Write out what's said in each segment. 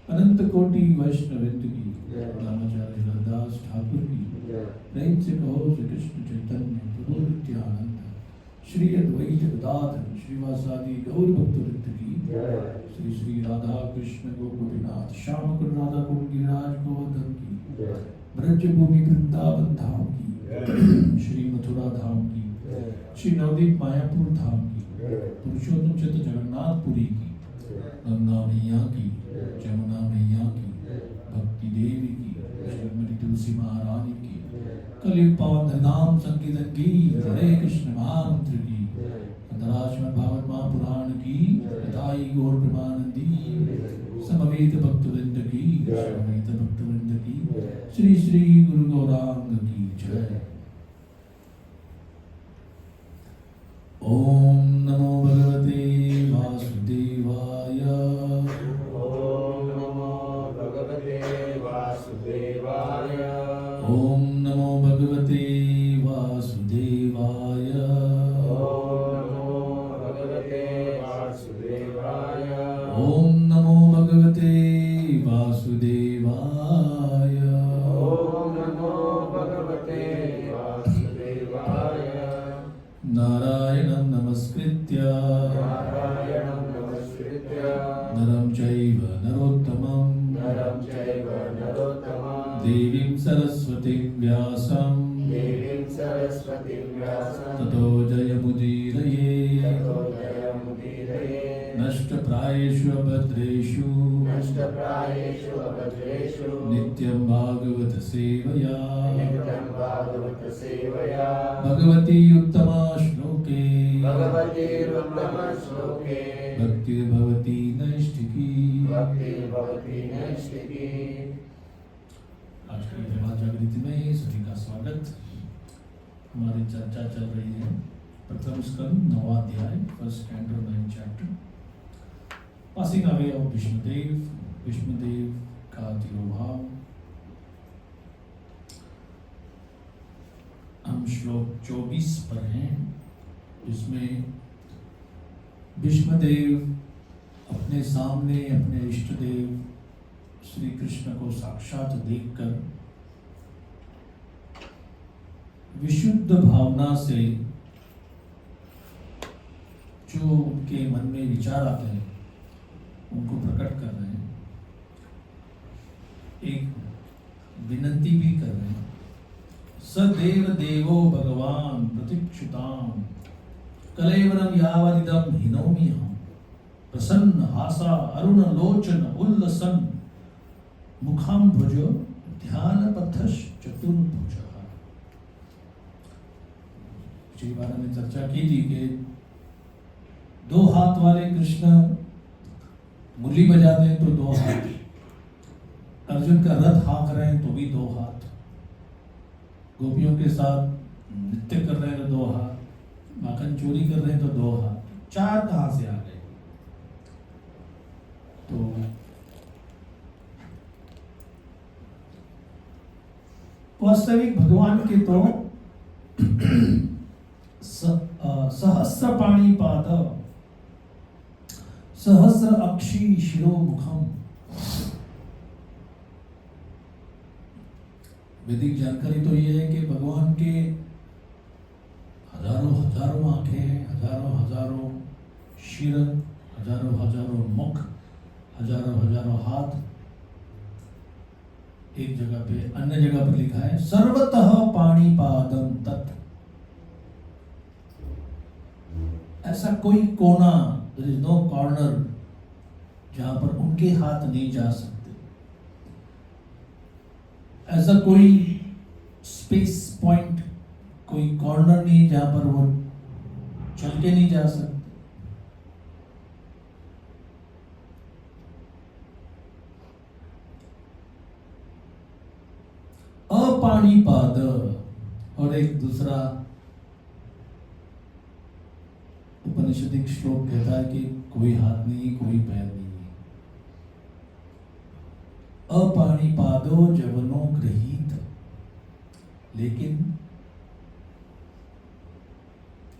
अनंत कोटि वैष्णवृंद की, रामाचार्य हरदास ठाकुर की, प्रेम से कहो श्री कृष्ण चैतन्य प्रभु नित्यानंद, श्री अद्वैत गदाधर श्रीवासादि गौर भक्तवृंद की, श्री श्री राधा कृष्ण गोपीनाथ श्याम कुंड राधा कुंड गिरिराज गोवर्धन की, ब्रज भूमि वृंदावन धाम की, श्री मथुरा धाम की, श्री नवदीप मायापुर धाम की, पुरुषोत्तम चित्र जगन्नाथपुरी की, गंगा मैया की, जमुना मैया की, भक्ति देवी की, श्रीमती तुलसी महारानी की, कलयुग पावन हरिनाम संकीर्तन की, हरे कृष्ण महामंत्र की, अंतराश्रम भागवत महापुराण की, तथाई गौर प्रेमानंदी, समवेत भक्तवृंद की, समवेत भक्तवृंद की, श्री श्री गुरु गौरांग की जय। ओम नमो भगवते वासुदेवाय। ओम नमो भगवते वासुदेवाय। ओम नमो भगवते वासुदेवाय। ओम नमो भगवते वासुदेवाय। ओम नमो भगवते वासुदेवाय। ओम नमो भगवते वासुदेवाय। नारायणं नमस्कृत्य नारायणं नमस्कृत्य नरं चैव नरोत्तमं नरं चैव नरोत्तमं देवीं सरस्वतीं व्यासं देवीं सरस्वतीं व्यासं ततो जयमुदीरये। ततो जयमुदीरये। नष्टप्रायेषु अभद्रेषु नष्टप्रायेषु अभद्रेषु नित्यं भागवत सेवया नित्यं भागवत सेवया भगवती उत्तमा श्लोके भगवतीरुत्तमश्लोके भक्तिर्भवती नैष्ठिकी। भक्तिर्भवती नैष्ठिकी। आज की प्रभात जागृति में सभी का स्वागत। हमारी चर्चा चल रही है प्रथम स्कंद 9वां अध्याय, first canto 9th chapter, passing away of Vishnudev, Vishnudev का तिरोभाव। हम श्लोक 24 पर हैं, जिसमें विष्णुदेव अपने सामने अपने इष्ट देव श्री कृष्ण को साक्षात देखकर विशुद्ध भावना से जो उनके मन में विचार आते हैं उनको प्रकट कर रहे हैं, एक विनती भी कर रहे हैं। सदेव देवो भगवान प्रतीक्षिताम कलेवरम यावदिदम हिनोमि हम प्रसन्न हासा अरुण लोचन उल्लसन मुखाम्भुज ध्यान पथश चतुर्भुजः। पिछली बार हमने चर्चा की थी कि दो हाथ वाले कृष्ण मुरली बजाते हैं तो दो हाथ, अर्जुन का रथ हाँक रहे हैं तो भी दो हाथ, गोपियों के साथ नृत्य कर रहे हैं तो दो हाथ, चोरी कर रहे हैं तो 2 हाथ, 4 कहाँ से आ गए? तो वास्तविक भगवान के तो सहस्र पाणी पाद सहस्र अक्षी शिरो मुखम। वैदिक जानकारी तो ये है कि भगवान के हजारों हजारों आंखें, हजारों हजारों शिर, हजारों हजारों मुख, हजारों हजारों हाथ। एक जगह पे, अन्य जगह पर लिखा है सर्वतः पाणिपादम तत्। ऐसा कोई कोना, देयर इज नो कॉर्नर जहां पर उनके हाथ नहीं जा सकते। ऐसा कोई स्पेस पॉइंट, कोई कॉर्नर नहीं जहां पर वो चल के नहीं जा सकते। अपाणिपाद। और एक दूसरा उपनिषदिक श्लोक कहता है कि कोई हाथ नहीं, कोई पैर नहीं। अपाणिपादो जवनो गृहीत। लेकिन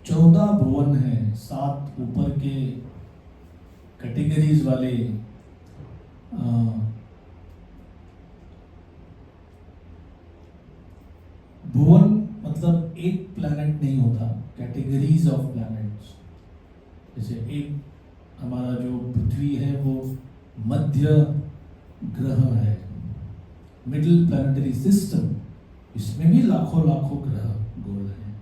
14 भुवन है, 7 ऊपर के कैटेगरीज वाले भुवन, मतलब एक प्लैनेट नहीं होता, कैटेगरीज ऑफ प्लैनेट्स। जैसे एक हमारा जो पृथ्वी है वो मध्य ग्रह है, मिडिल प्लैनेटरी सिस्टम, इसमें भी लाखों लाखों ग्रह गोल हैं।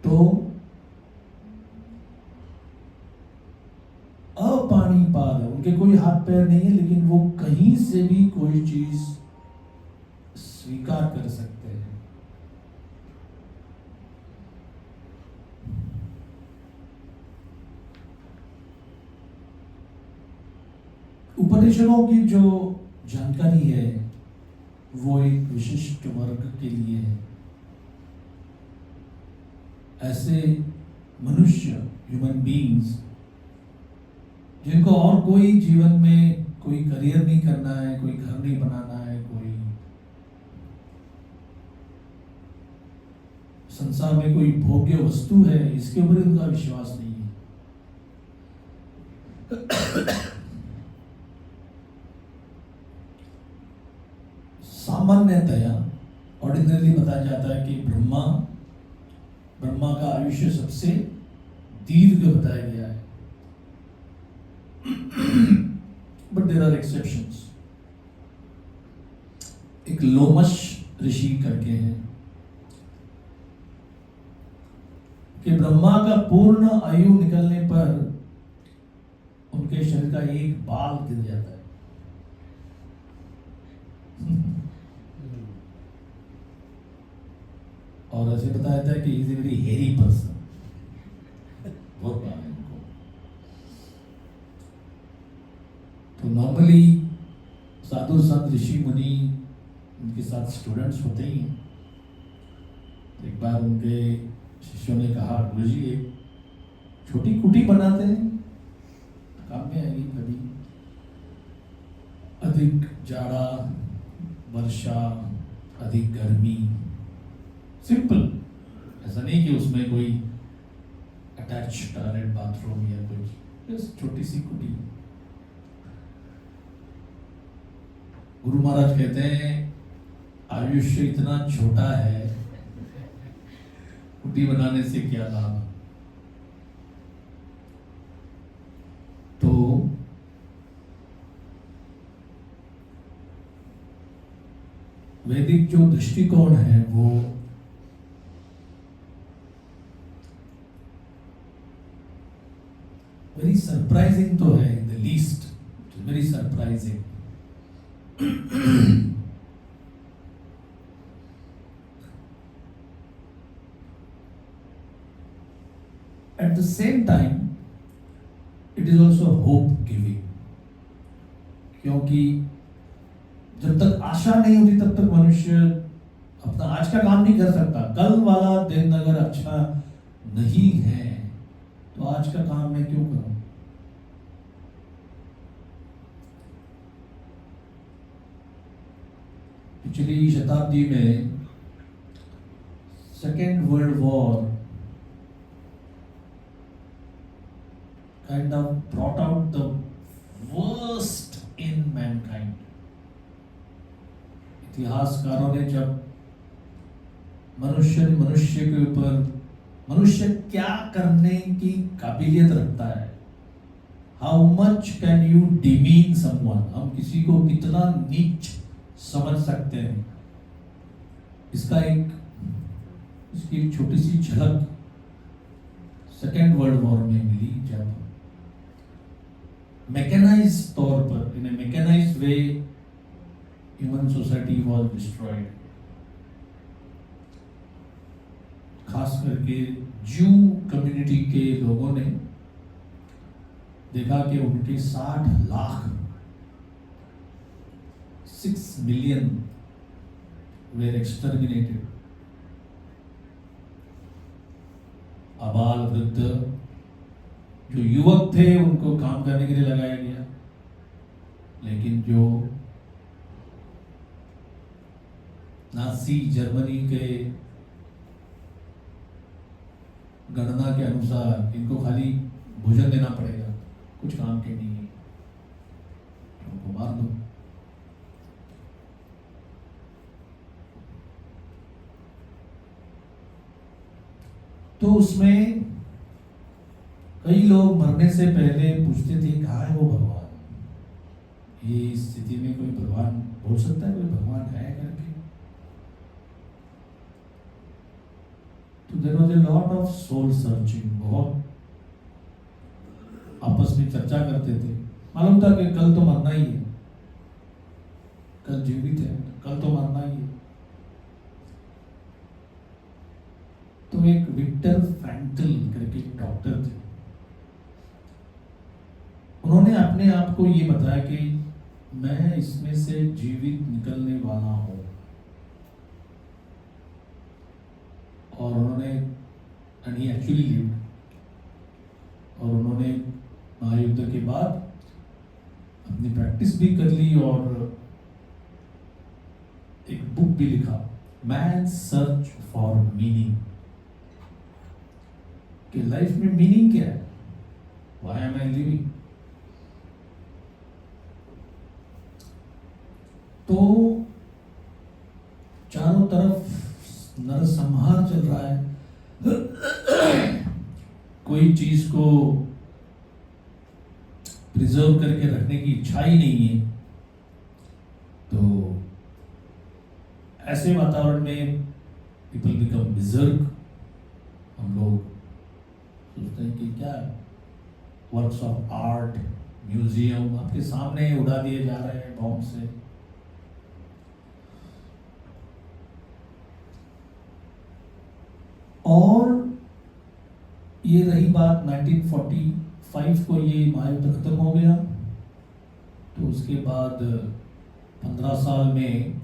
तो अपाणिपाद, उनके कोई हाथ पैर नहीं है, लेकिन वो कहीं से भी कोई चीज स्वीकार कर सकते हैं। उपनिषदों की जो जानकारी है वो एक विशिष्ट वर्ग के लिए है। ऐसे मनुष्य, ह्यूमन बीइंग्स, जिनको और कोई जीवन में कोई करियर नहीं करना है, कोई घर नहीं बनाना है, कोई संसार में कोई भोग्य वस्तु है, इसके ऊपर उनका विश्वास नहीं है। सामान्यतया ऑर्डिनरी बताया जाता है कि ब्रह्मा का आयुष्य सबसे दीर्घ बताया गया है। But there are exceptions. एक लोमश ऋषि करके हैं कि ब्रह्मा का पूर्ण आयु निकलने पर उनके शरीर का एक बाल गिर जाता है। और ऐसे बताया जाता है कि इज ए वेरी हेरी पर्सन, बहुत बाल है इनको। तो नॉर्मली साधु संत ऋषि मुनि उनके साथ स्टूडेंट्स होते ही हैं। तो एक बार उनके शिष्यों ने कहा, गुरुजी एक छोटी कुटी बनाते हैं, काम में आएगी कभी। अधिक जाड़ा, वर्षा, अधिक गर्मी, सिंपल, ऐसा नहीं कि उसमें कोई अटैच टॉयलेट, बाथरूम या कुछ, बस छोटी सी कुटी। गुरु महाराज कहते हैं आयुष्य इतना छोटा है, कुटी बनाने से क्या लाभ। तो वैदिक जो दृष्टिकोण है वो वेरी सरप्राइजिंग तो है, in the least very surprising. At the same time, it is also hope giving, क्योंकि जब तक आशा नहीं होती तब तक मनुष्य अपना आज का काम नहीं कर सकता। कल वाला दिन अगर अच्छे नहीं है तो आज का काम मैं क्यों करूं? पिछली शताब्दी में second world war kind of brought out the worst in mankind. इतिहासकारों ने जब मनुष्य के ऊपर मनुष्य क्या करने की काबिलियत रखता है, how much can you demean someone, हम किसी को कितना नीच समझ सकते हैं, इसकी एक छोटी सी झलक सेकेंड वर्ल्ड वॉर में मिली, जब मैकेनाइज तौर पर in a mechanize way human society was destroyed. खास करके ज्यू कम्युनिटी के लोगों ने देखा कि उनके 60 लाख 6 मिलियन वेर एक्सटर्मिनेटेड। आबाल वृद्ध जो युवक थे उनको काम करने के लिए लगाया गया, लेकिन जो नाजी जर्मनी के गणना के अनुसार इनको खाली भोजन देना पड़ेगा, कुछ काम के नहीं है, उनको मार दो। तो उसमें कई लोग मरने से पहले पूछते थे कहाँ है वो भगवान। ये स्थिति में कोई भगवान बोल सकता है कोई भगवान है करके? तो there was a lot of soul searching. बहुत आपस में चर्चा करते थे, मालूम था कि कल तो मरना ही है, कल जीवित है, कल तो मरना ही है। तो एक विक्टर फ्रैंकल करके एक डॉक्टर थे, उन्होंने अपने आप को ये बताया कि मैं इसमें से जीवित निकलने वाला हूं, और उन्होंने एक्चुअली लिव्ड, और उन्होंने महायुद्ध के बाद अपनी प्रैक्टिस भी कर ली और एक बुक भी लिखा, मैन सर्च फॉर मीनिंग, कि लाइफ में मीनिंग क्या है, व्हाई एम आई लिविंग। तो चारों तरफ नरसंहार चल रहा है, कोई चीज को प्रिजर्व करके रखने की इच्छा ही नहीं है। तो ऐसे वातावरण में पीपल बिकम बिजर्क। हम लोग सोचते हैं कि क्या वर्क्स ऑफ आर्ट, म्यूजियम आपके सामने उड़ा दिए जा रहे हैं बॉम्ब से। और ये रही बात 1945 को ये महायुद्ध खत्म हो गया, तो उसके बाद 15 साल में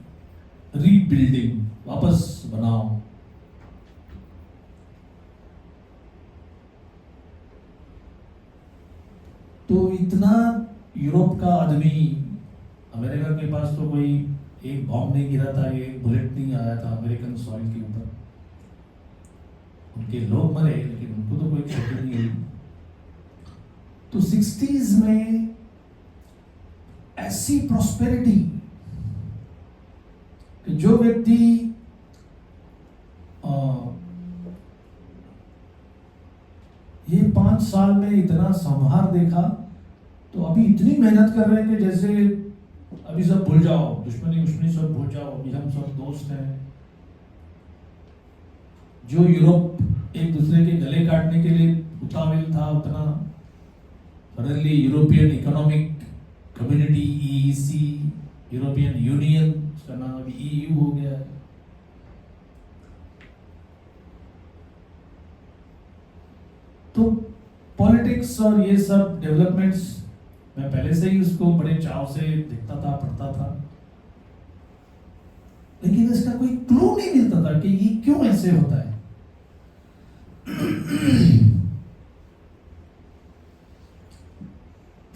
रीबिल्डिंग, वापस बनाओ। तो इतना यूरोप का आदमी, अमेरिका के पास तो कोई एक बॉम्ब नहीं गिरा था, एक बुलेट नहीं आया था अमेरिकन सॉइल के ऊपर। उनके लोग मरे लेकिन उनको तो कोई क्षति नहीं हुई। तो 60s में ऐसी प्रॉस्पेरिटी कि जो व्यक्ति ये 5 साल में इतना संहार देखा, तो अभी इतनी मेहनत कर रहे हैं कि जैसे अभी सब भूल जाओ, दुश्मनी सब भूल जाओ, अभी हम सब दोस्त हैं। जो यूरोप एक दूसरे के गले काटने के लिए उतावल था, उतना suddenly European economic community EEC, European union, उसका नाम अभी EU हो गया है। तो पॉलिटिक्स और ये सब डेवलपमेंट्स मैं पहले से ही उसको बड़े चाव से देखता था, पढ़ता था, लेकिन इसका कोई क्लू नहीं मिलता था कि ये क्यों ऐसे होता है।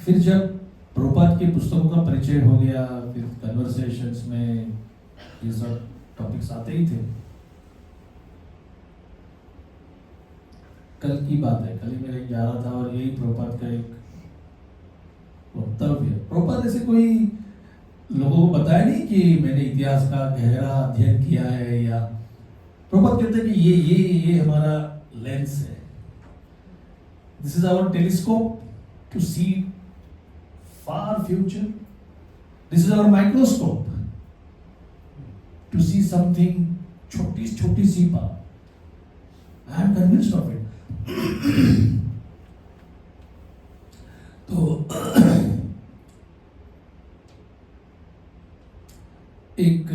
फिर जब प्रभुपाद की पुस्तकों का परिचय हो गया, फिर कन्वर्सेशंस में ये सब टॉपिक्स आते ही थे। कल की बात है, कल ही मैं जा रहा था और यही प्रभुपाद का एक वक्तव्य। प्रभुपाद ऐसे कोई लोगों को बताया नहीं कि मैंने इतिहास का गहरा अध्ययन किया है, या प्रभुपाद कहते हैं कि ये हमारा लेंस है, this is our telescope to see far future, this is our microscope to see something छोटी सी बात। I am convinced of it. तो एक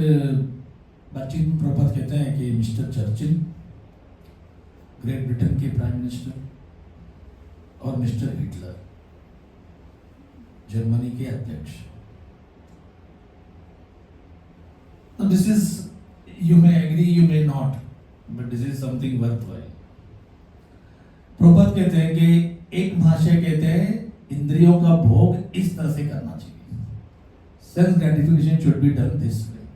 बातचीत में प्रभुपाद कहते हैं कि मिस्टर चर्चिल, ग्रेट ब्रिटेन के प्राइम मिनिस्टर, और मिस्टर हिटलर, जर्मनी के अध्यक्ष, this is, you may agree you may not, but this is something worthwhile. Prabhupada कहते हैं कि एक महाशय कहते हैं इंद्रियों का भोग इस तरह से करना चाहिए, self gratification should be done this way.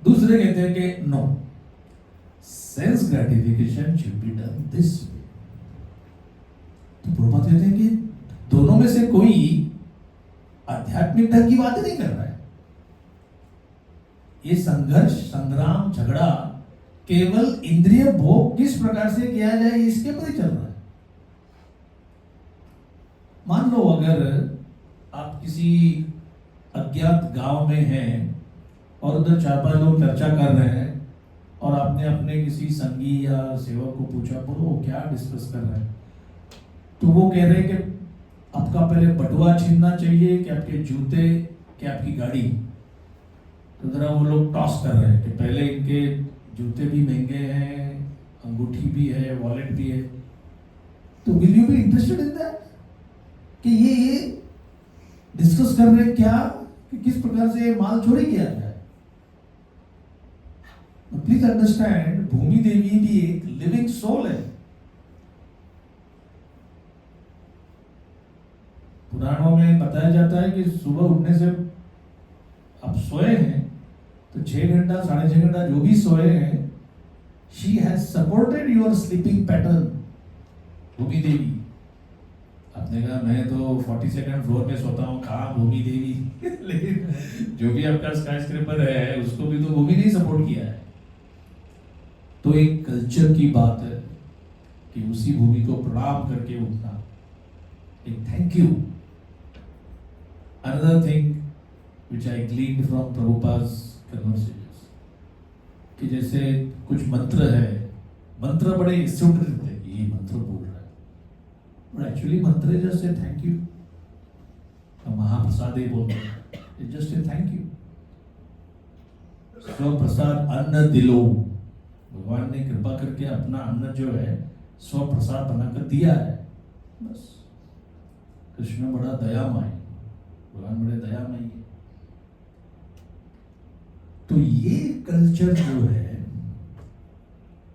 दूसरे कहते हैं कि no, self gratification should be done this way. तो प्रभुपाद कहते हैं कि दोनों में से कोई आध्यात्मिक ढंग की बात नहीं कर रहा है। ये संघर्ष, संग्राम, झगड़ा केवल इंद्रिय भोग किस प्रकार से किया जाए इसके पर ही चल रहा है। मान लो अगर आप किसी अज्ञात गांव में हैं और उधर 4-5 लोग चर्चा कर रहे हैं और आपने अपने किसी संगी या सेवक को पूछा, बोलो क्या डिस्कस कर रहे हैं, तो वो कह रहे हैं कि आपका पहले बटुआ छीनना चाहिए कि आपके जूते कि आपकी गाड़ी। तो जरा वो लोग टॉस कर रहे हैं कि पहले इनके जूते भी महंगे हैं, अंगूठी भी है, वॉलेट भी है। तो will you be interested in that कि ये डिस्कस कर रहे हैं क्या कि किस प्रकार से माल चोरी किया जाए। प्लीज अंडरस्टैंड, भूमि देवी भी एक लिविंग सोल है। पुराणों में बताया जाता है कि सुबह उठने से आप सोए हैं तो 6 घंटा 6.5 घंटा जो भी सोए हैं, she has supported your sleeping pattern, Bhumi Devi. आपने कहा मैं तो 42nd फ्लोर पे सोता हूँ, कहाँ भूमि देवी लेकिन जो भी आपका स्काई स्क्रैपर है उसको भी तो भूमि ने ही सपोर्ट किया है। तो एक कल्चर की बात है कि उसी भूमि को प्रणाम करके उठना, एक thank you. Another thing which I gleaned from Prabhupada's conversations, कि जैसे कुछ मंत्र है, मंत्र बड़े इंस्टीट्यूट रहते हैं कि ये मंत्र बोल रहा है, but actually मंत्र है जस्ट थैंक यू। हम महाप्रसाद ही बोलते हैं, जस्ट थैंक यू। स्व प्रसाद अन्न दिलो, भगवान ने कृपा करके अपना अन्न जो है स्व प्रसाद बनाकर दिया है, बस। कृष्ण बड़ा दयामय, भगवान बड़े दयामय है। तो ये कल्चर जो है,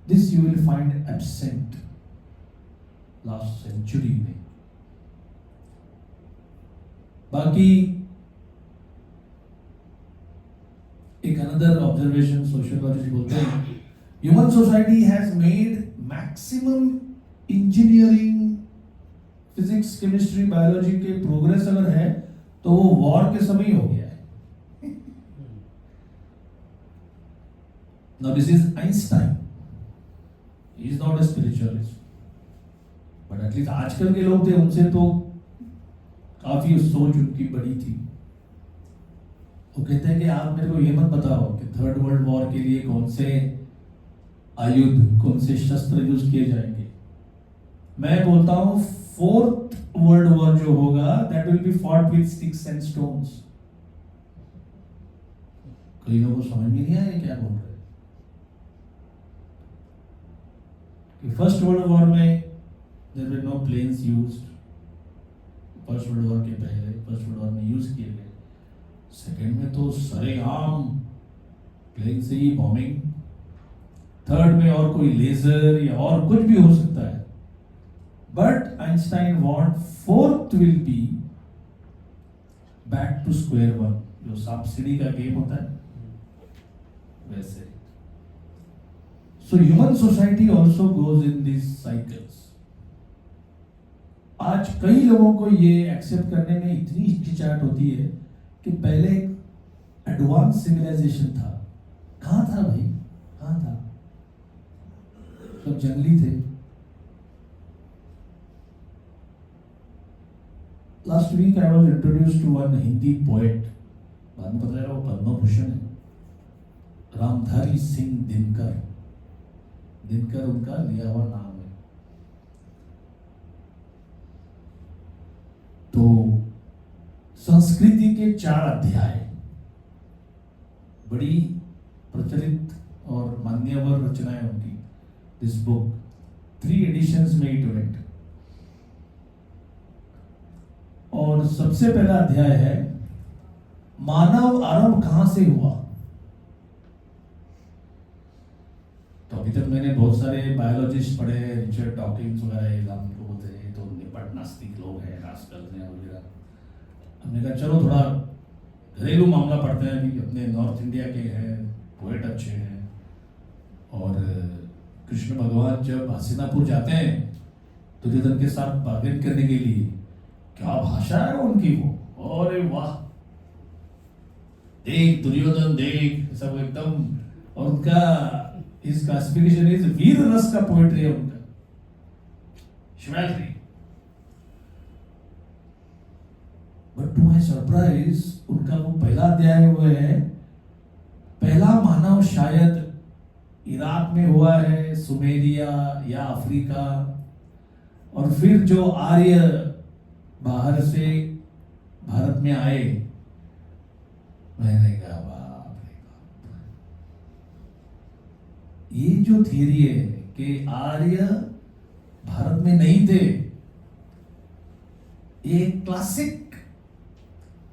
this you will find absent last century में। बाकी एक अनदर ऑब्जर्वेशन सोशियोलॉजिस्ट बोलते हैं, human society has made maximum engineering, physics, chemistry, biology के प्रोग्रेस अगर है तो वो वॉर के समय ही हो गया है। Now this is Einstein. He is not a spiritualist, but at least आजकल के लोग थे उनसे तो काफी सोच उनकी बड़ी थी। वो कहते हैं कि आप मेरे को ये मत बताओ कि 3rd वर्ल्ड वॉर के लिए कौन से आयुध, कौन से शस्त्र यूज किए जाएंगे। मैं बोलता हूँ 4th वर्ल्ड वॉर जो होगा, that will be fought with sticks and stones। कई लोगों को समझ में नहीं आया क्या बोल रहे हैं। फर्स्ट वर्ल्ड वॉर में there were no planes used, first world war के पहले फर्स्ट वर्ल्ड वॉर में यूज किए गए। सेकेंड में तो सरेआम प्लेन से ही बॉम्बिंग। थर्ड में और कोई लेजर या और कुछ भी हो सकता है, but I Einstein want fourth will be back to square one. जो सांप सीढ़ी का गेम होता है वैसे. So human society also goes in these cycles. आज कई लोगों को ये एक्सेप्ट करने में इतनी हिचकिचाहट होती है कि पहले एक एडवांस सिविलाइजेशन था. कहाँ था भाई, कहाँ था? सब जंगली थे. Last week I was introduce to one Hindi poet. बाद में पता चला वो पद्म भूषण है. रामधारी सिंह दिनकर. दिनकर उनका लिया हुआ नाम है. तो संस्कृति के 4 अध्याय, बड़ी प्रचलित और मान्यवर रचनाएं उनकी. दिस बुक 3 एडिशंस में इट वेंट. और सबसे पहला अध्याय है मानव आरंभ कहां से हुआ. तो अभी तक मैंने बहुत सारे बायोलॉजिस्ट पढ़े, रिचर्ड डॉकिंस वगैरह, उनको बोलते हैं तो निपट नास्तिक लोग हैं, रास्कल हैं वगैरह. हमने कहा चलो थोड़ा घरेलू मामला पढ़ते हैं. अभी अपने नॉर्थ इंडिया के हैं, पोएट अच्छे हैं. और कृष्ण भगवान जब हस्तिनापुर जाते हैं दुर्योधन के साथ बार्गेन करने के लिए, क्या भाषा है उनकी वो, अरे वाह, देख दुर्योधन देख, सब एकदम. और उनका इस क्लासिफिकेशन इज वीर रस का पोएट्री है उनका, Shivaji. But to my surprise उनका वो पहला अध्याय हुआ है, पहला मानव शायद इराक में हुआ है, सुमेरिया या अफ्रीका. और फिर जो आर्य बाहर से भारत में आए, मैंने कहा बाप रे बाप, ये जो थियरी है कि आर्य भारत में नहीं थे, एक क्लासिक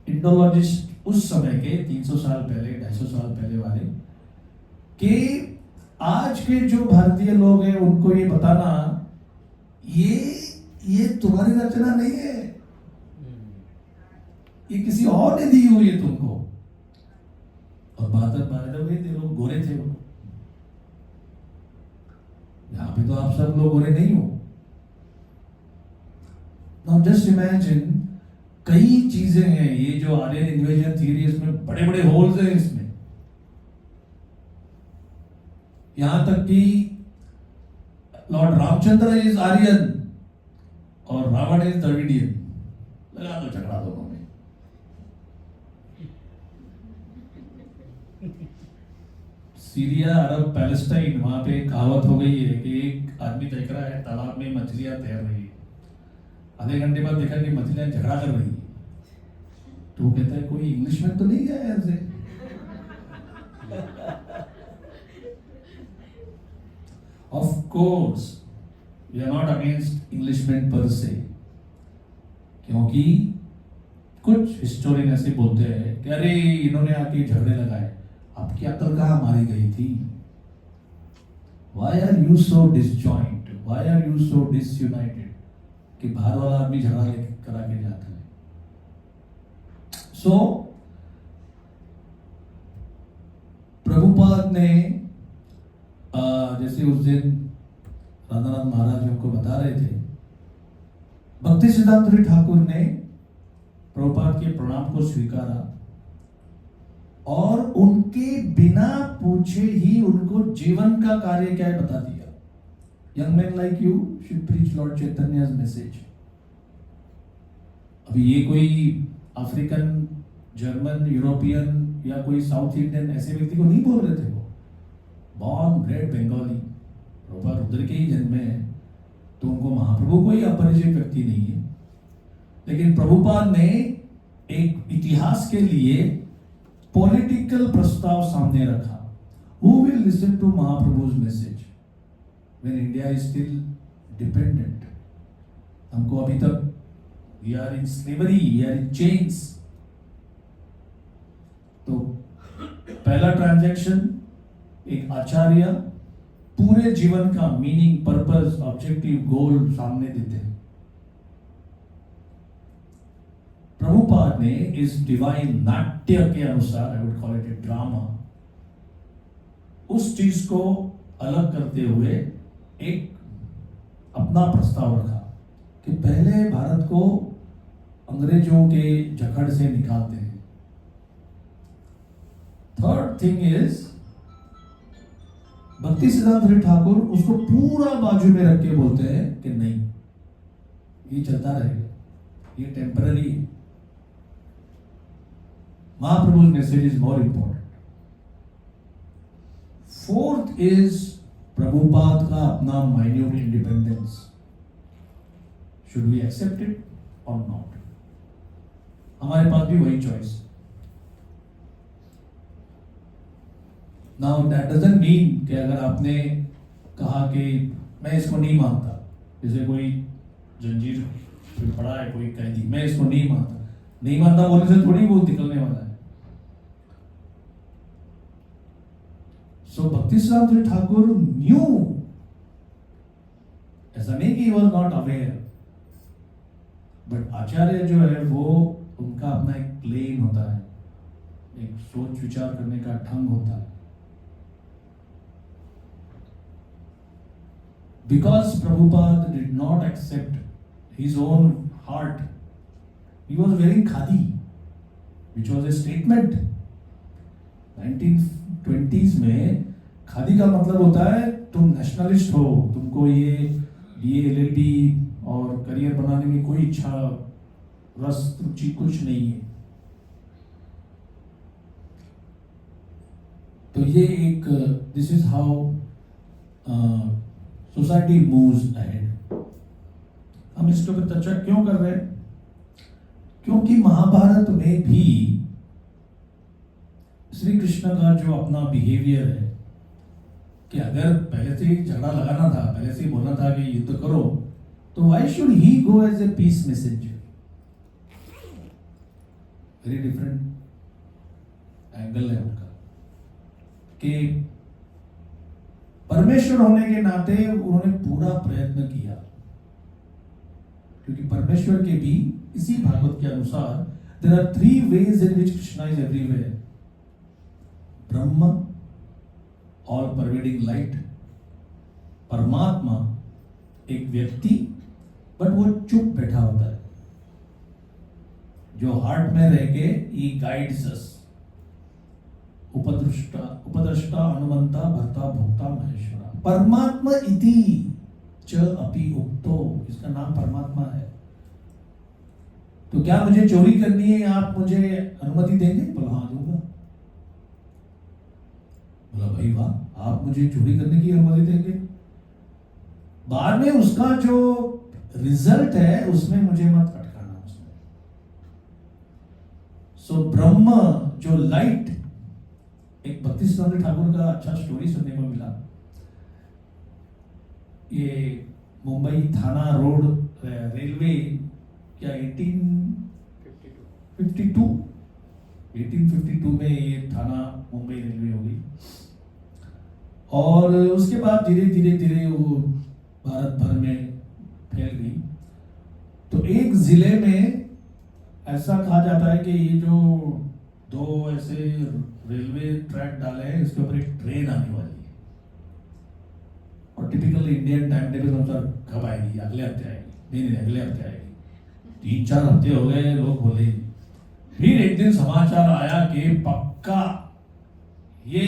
इंडोलॉजिस्ट उस समय के 300 साल पहले 250 साल पहले वाले, कि आज के जो भारतीय लोग हैं उनको ये बताना ये तुम्हारी रचना नहीं है, ये किसी और ने दी हुई है तुमको. और बात लोग गोरे थे वो. यहां पे तो आप सब लोग गोरे नहीं हो. नाउ जस्ट इमेजिन, कई चीजें हैं ये जो आर्यन इन्वेजन थ्योरी, इसमें बड़े बड़े होल्स हैं इसमें. यहां तक कि लॉर्ड रामचंद्र इज आर्यन और रावण इज द्रविडियन. लगा दो झगड़ा दोनों में. सीरिया, अरब, पैलेस्टाइन, वहां पे कहावत हो गई है कि एक आदमी देख रहा है तालाब में मछलियां तैर रही है. आधे घंटे बाद देखा कि मछलियां झगड़ा कर रही है. तो वो कहता है कोई इंग्लिश में तो नहीं गया यार से. Of course we are not against Englishman per se, क्योंकि कुछ हिस्टोरियन ऐसे बोलते हैं कि अरे इन्होंने आके झगड़े लगाए. आपकी अकल कहाँ मारी गई थी? Why are you so disjoint? Why are you so disunited? कि बाहर वाला आदमी झगड़ा करा के जाता है. So प्रभुपाद ने जैसे उस दिन राधानाथ महाराज हमको बता रहे थे, भक्ति सिद्धांत ठाकुर ने प्रभुपाद के प्रणाम को स्वीकारा और उनके बिना पूछे ही उनको जीवन का कार्य क्या है बता दिया. Young man like you should preach lord Chaitanya's message. अभी ये कोई अफ्रीकन, जर्मन, यूरोपियन या कोई साउथ इंडियन ऐसे व्यक्ति को नहीं बोल रहे थे. वो बॉर्न ब्रेड बंगाली, प्रभुपाद उधर के ही जन्मे हैं, तो उनको महाप्रभु कोई अपरिचित व्यक्ति नहीं है. लेकिन प्रभुपाद ने एक इतिहास के लिए पॉलिटिकल प्रस्ताव सामने रखा. Who will listen to Mahaprabhu's message when India is still dependent? हमको अभी तक we are in slavery, we are in chains. तो पहला ट्रांजैक्शन, एक आचार्य पूरे जीवन का मीनिंग, पर्पस, ऑब्जेक्टिव, गोल सामने देते हैं. ने इस डिवाइन नाट्य के अनुसार, I would call it A drama, उस चीज को अलग करते हुए एक अपना प्रस्ताव रखा कि पहले भारत को अंग्रेजों के जकड़ से निकालते हैं। थर्ड थिंग इज, भक्ति सिद्धांत ठाकुर उसको पूरा बाजू में रख के बोलते हैं कि नहीं, ये चलता रहेगा, ये टेम्पररी है। Mahaprabhu's message is more important. Fourth is Prabhupada का अपना minute independence. Should we accept it और नॉट? हमारे पास भी वही choice. Now that doesn't mean कि अगर आपने कहा कि मैं इसको नहीं मानता, जैसे कोई जंजीर पे पड़ा है, कोई कैदी, मैं इसको नहीं मानता बोलने से थोड़ी बहुत निकलने वाला है। सो भक्ति सिद्धांत ठाकुर न्यू, ऐसा नहीं कि he was not aware, but आचार्य जो है वो उनका अपना एक प्लेन होता है, एक सोच विचार करने का ढंग होता है। Because Prabhupada did not accept his own heart, he was wearing khadi, which was a statement. 1920s में खादी का मतलब होता है तुम नेशनलिस्ट हो, तुमको ये BA LLB और करियर बनाने में कोई इच्छा, रस, रुचि कुछ नहीं है। तो ये एक, this is how society moves ahead. हम इसके ऊपर चर्चा क्यों कर रहे हैं? क्योंकि महाभारत में भी श्री कृष्ण का जो अपना बिहेवियर है कि अगर पहले से ही झगड़ा लगाना था, पहले से ही बोलना था कि युद्ध करो, तो why should he go as a peace messenger? Very different angle है उनका कि परमेश्वर होने के नाते उन्होंने पूरा प्रयत्न किया, क्योंकि परमेश्वर के भी इसी भागवत के अनुसार there are 3 ways in which Krishna is everywhere. Brahman, all pervading light, Paramatma एक व्यक्ति, बट वो चुप बैठा होता है, जो हार्ट में रह के ही गाइड्स अस। उपद्रष्टा अनुमंता भर्ता भोक्ता महेश्वरा परमात्मा इति च अपि उक्तो, इसका नाम परमात्मा है। तो क्या मुझे चोरी करनी है, आप मुझे अनुमति देंगे? बोला हाँ दूंगा। बोला भाई वाह, आप मुझे चोरी करने की अनुमति देंगे? बाद में उसका जो रिजल्ट है उसमें मुझे मत अटकाना उसमें। सो ब्रह्म जो लाइट, एक भक्ति सिद्धांत ठाकुर का अच्छा स्टोरी सुनने को मिला। ये मुंबई थाना रोड रेलवे क्या 1852 में ये थाना मुंबई रेलवे हो गई, और उसके बाद धीरे धीरे वो भारत भर में फैल गई। तो एक जिले में ऐसा कहा जाता है कि ये जो 2 ऐसे रेलवे ट्रैक डाले हैं, इसके ऊपर एक ट्रेन आने वाली है, और टिपिकल इंडियन टाइम टेबल अनुसार कब आएगी? अगले हफ्ते आएगी। नहीं, अगले हफ्ते आएगी। 3-4 हफ्ते हो गए, लोग बोले। फिर एक दिन समाचार आया कि पक्का ये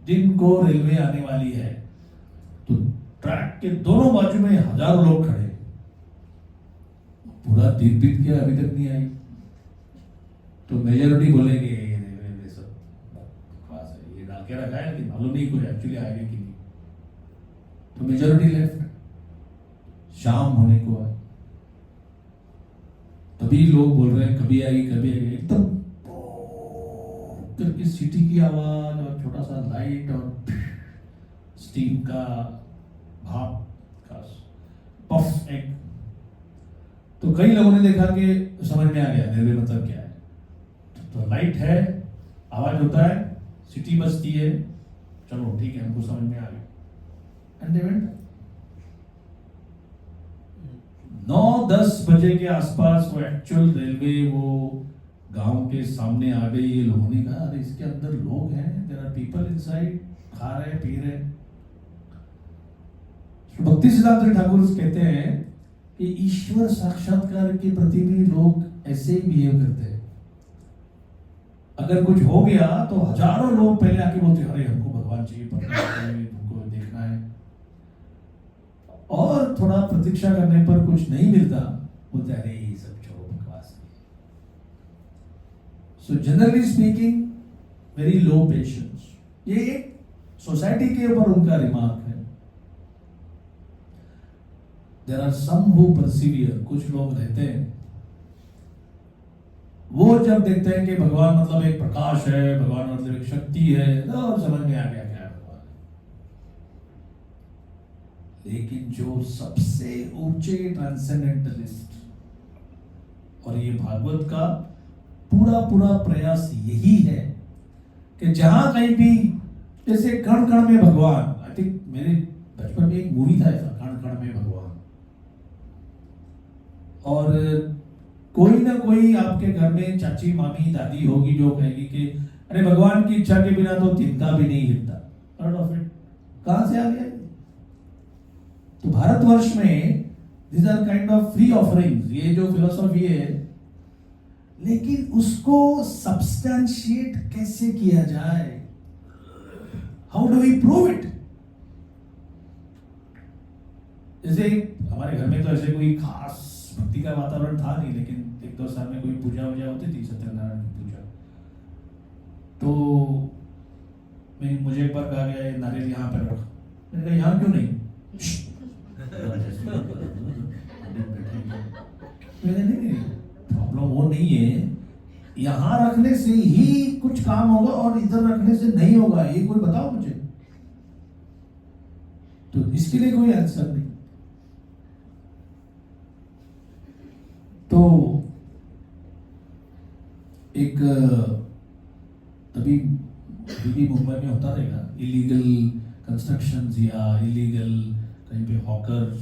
दिन को रेलवे आने वाली है। तो ट्रैक के दोनों बाजू में हजारों लोग खड़े, पूरा दिन बीत गया, अभी तक नहीं आई। तो मेजॉरिटी बोलेंगे ये सब बकवास है, ये डाल के रखा है, लेकिन मालूम नहीं कोई एक्चुअली आएगा कि नहीं। तो मेजॉरिटी लेफ्ट। शाम होने को है, तभी लोग बोल रहे हैं कभी आएगी कभी आएगी। एकदम करके सीटी की आवाज और छोटा सा लाइट और स्टीम का भाप का पफ एक। तो कई लोगों ने देखा कि समझ में आ गया रेलवे मतलब क्या है। तो लाइट है, आवाज होता है, सिटी बजती है, चलो ठीक है, हमको समझ में आ गया। And they went. 9-10 बजे के आसपास वो एक्चुअल रेलवे वो गांव के सामने आ गई, ये लोगों ने कहा अरे इसके अंदर लोग हैं, देयर आर पीपल इनसाइड, खा रहे पी रहे। भक्ति सिद्धांत ठाकुर कहते हैं कि ईश्वर साक्षात्कार के प्रति भी लोग ऐसे ही बिहेव करते हैं। अगर कुछ हो गया तो हजारों लोग पहले आके बोलते अरे हमको भगवान चाहिए, हमको देखना है, और थोड़ा प्रतीक्षा करने पर कुछ नहीं मिलता, बोलते अरे ये सब छोड़ो बकवास। So generally speaking very low patience, ये एक सोसाइटी के ऊपर उनका रिमार्क है। There are some who persevere, कुछ लोग रहते हैं वो जब देखते हैं कि भगवान मतलब एक प्रकाश है, भगवान मतलब एक शक्ति है, तो समझ में आ गया क्या है भगवान। लेकिन जो सबसे ऊंचे ट्रांसेंडेंटलिस्ट, और ये भागवत का पूरा पूरा प्रयास यही है कि जहां कहीं भी जैसे कण कण में भगवान, आई थिंक मेरे बचपन में एक मूवी था ऐसा, कण कण में भगवान, और कोई ना कोई आपके घर में चाची मामी दादी होगी जो कहेगी कि अरे भगवान की इच्छा के बिना तो तिनका भी नहीं हिलता। कहां से आ गया? तो भारतवर्ष में this are kind of free offerings, ये जो फिलोसॉफी है, लेकिन उसको सब्सटैंशिएट कैसे किया जाए, how do we prove it? जैसे हमारे घर में तो ऐसे कोई खास भक्ति का वातावरण था नहीं, लेकिन एक दो साल में कोई पूजा वूजा होती थी, सत्यनारायण की पूजा, तो मुझे एक बार कहा गया ये नारियल यहाँ पे रख, मैंने कहा यहाँ क्यों नहीं? मैंने नहीं, प्रॉब्लम वो नहीं है, यहाँ रखने से ही कुछ काम होगा और इधर रखने से नहीं होगा, ये कोई बताओ मुझे। तो इसके लिए कोई आंसर नहीं। तो एक अभी मुंबई में होता रहेगा इलीगल कंस्ट्रक्शंस या इलीगल कहीं पे हॉकर्स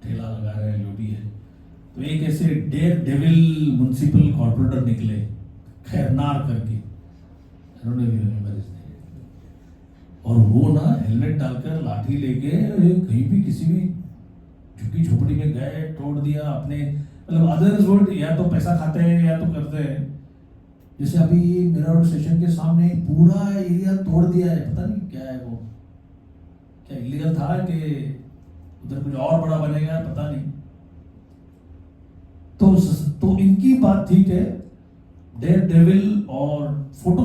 ठेला लगा रहे हैं, जो भी है, तो एक ऐसे डेयर डेविल म्युनिसिपल कॉर्पोरेटर निकले खैरनार करके, और वो ना हेलमेट डालकर लाठी लेके कहीं भी किसी भी झुग्गी झोपड़ी में गए, तोड़ दिया अपने, मतलब अदर्स वुड या तो पैसा खाते हैं या तो करते हैं। जैसे अभी मेरा रोड स्टेशन के सामने पूरा एरिया तोड़ दिया है, पता नहीं क्या है वो, क्या इलीगल था कि उधर कुछ और बड़ा बनेगा, पता नहीं। तो इनकी बात ठीक है, डेयर डेविल और फोटो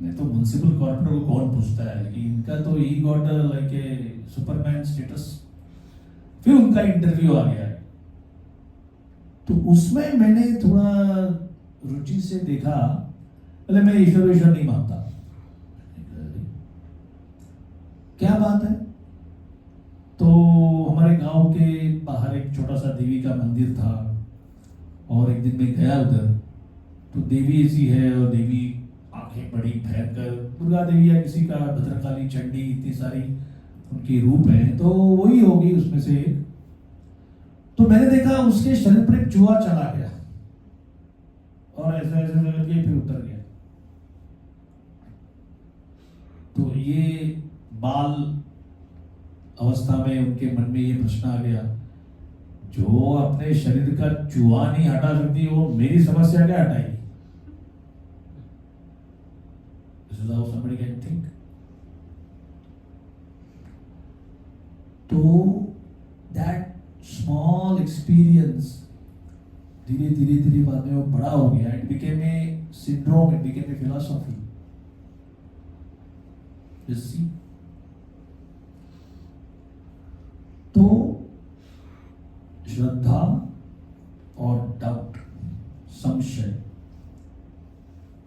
में तो म्युनिसिपल कॉर्पोरेटर को कौन पूछता है, लेकिन इनका तो he got like a Superman status. फिर उनका इंटरव्यू आ गया है, तो उसमें मैंने थोड़ा रुचि से देखा, पहले मैं ईश्वर नहीं मानता, क्या बात है। तो हमारे गांव के बाहर एक छोटा सा देवी का मंदिर था, और एक दिन मैं गया उधर, तो देवी ऐसी है, और देवी आंखें बड़ी फेर कर, दुर्गा देवी या किसी का, भद्रकाली, चंडी, इतनी सारी उनकी रूप हैं, तो वही होगी उसमें से एक। तो मैंने देखा उसके शरीर पर एक चूहा चला गया, और ऐसे ऐसे करके फिर उतर गया। तो ये बाल अवस्था में उनके मन में ये प्रश्न आ गया, जो अपने शरीर का चूहा नहीं हटा सकती, वो मेरी समस्या क्या हटाएगी? This is how somebody can think. तो that small experience धीरे धीरे बाद में वो बड़ा हो गया, it became a syndrome, it became a philosophy. You see? तो श्रद्धा और डाउट, संशय,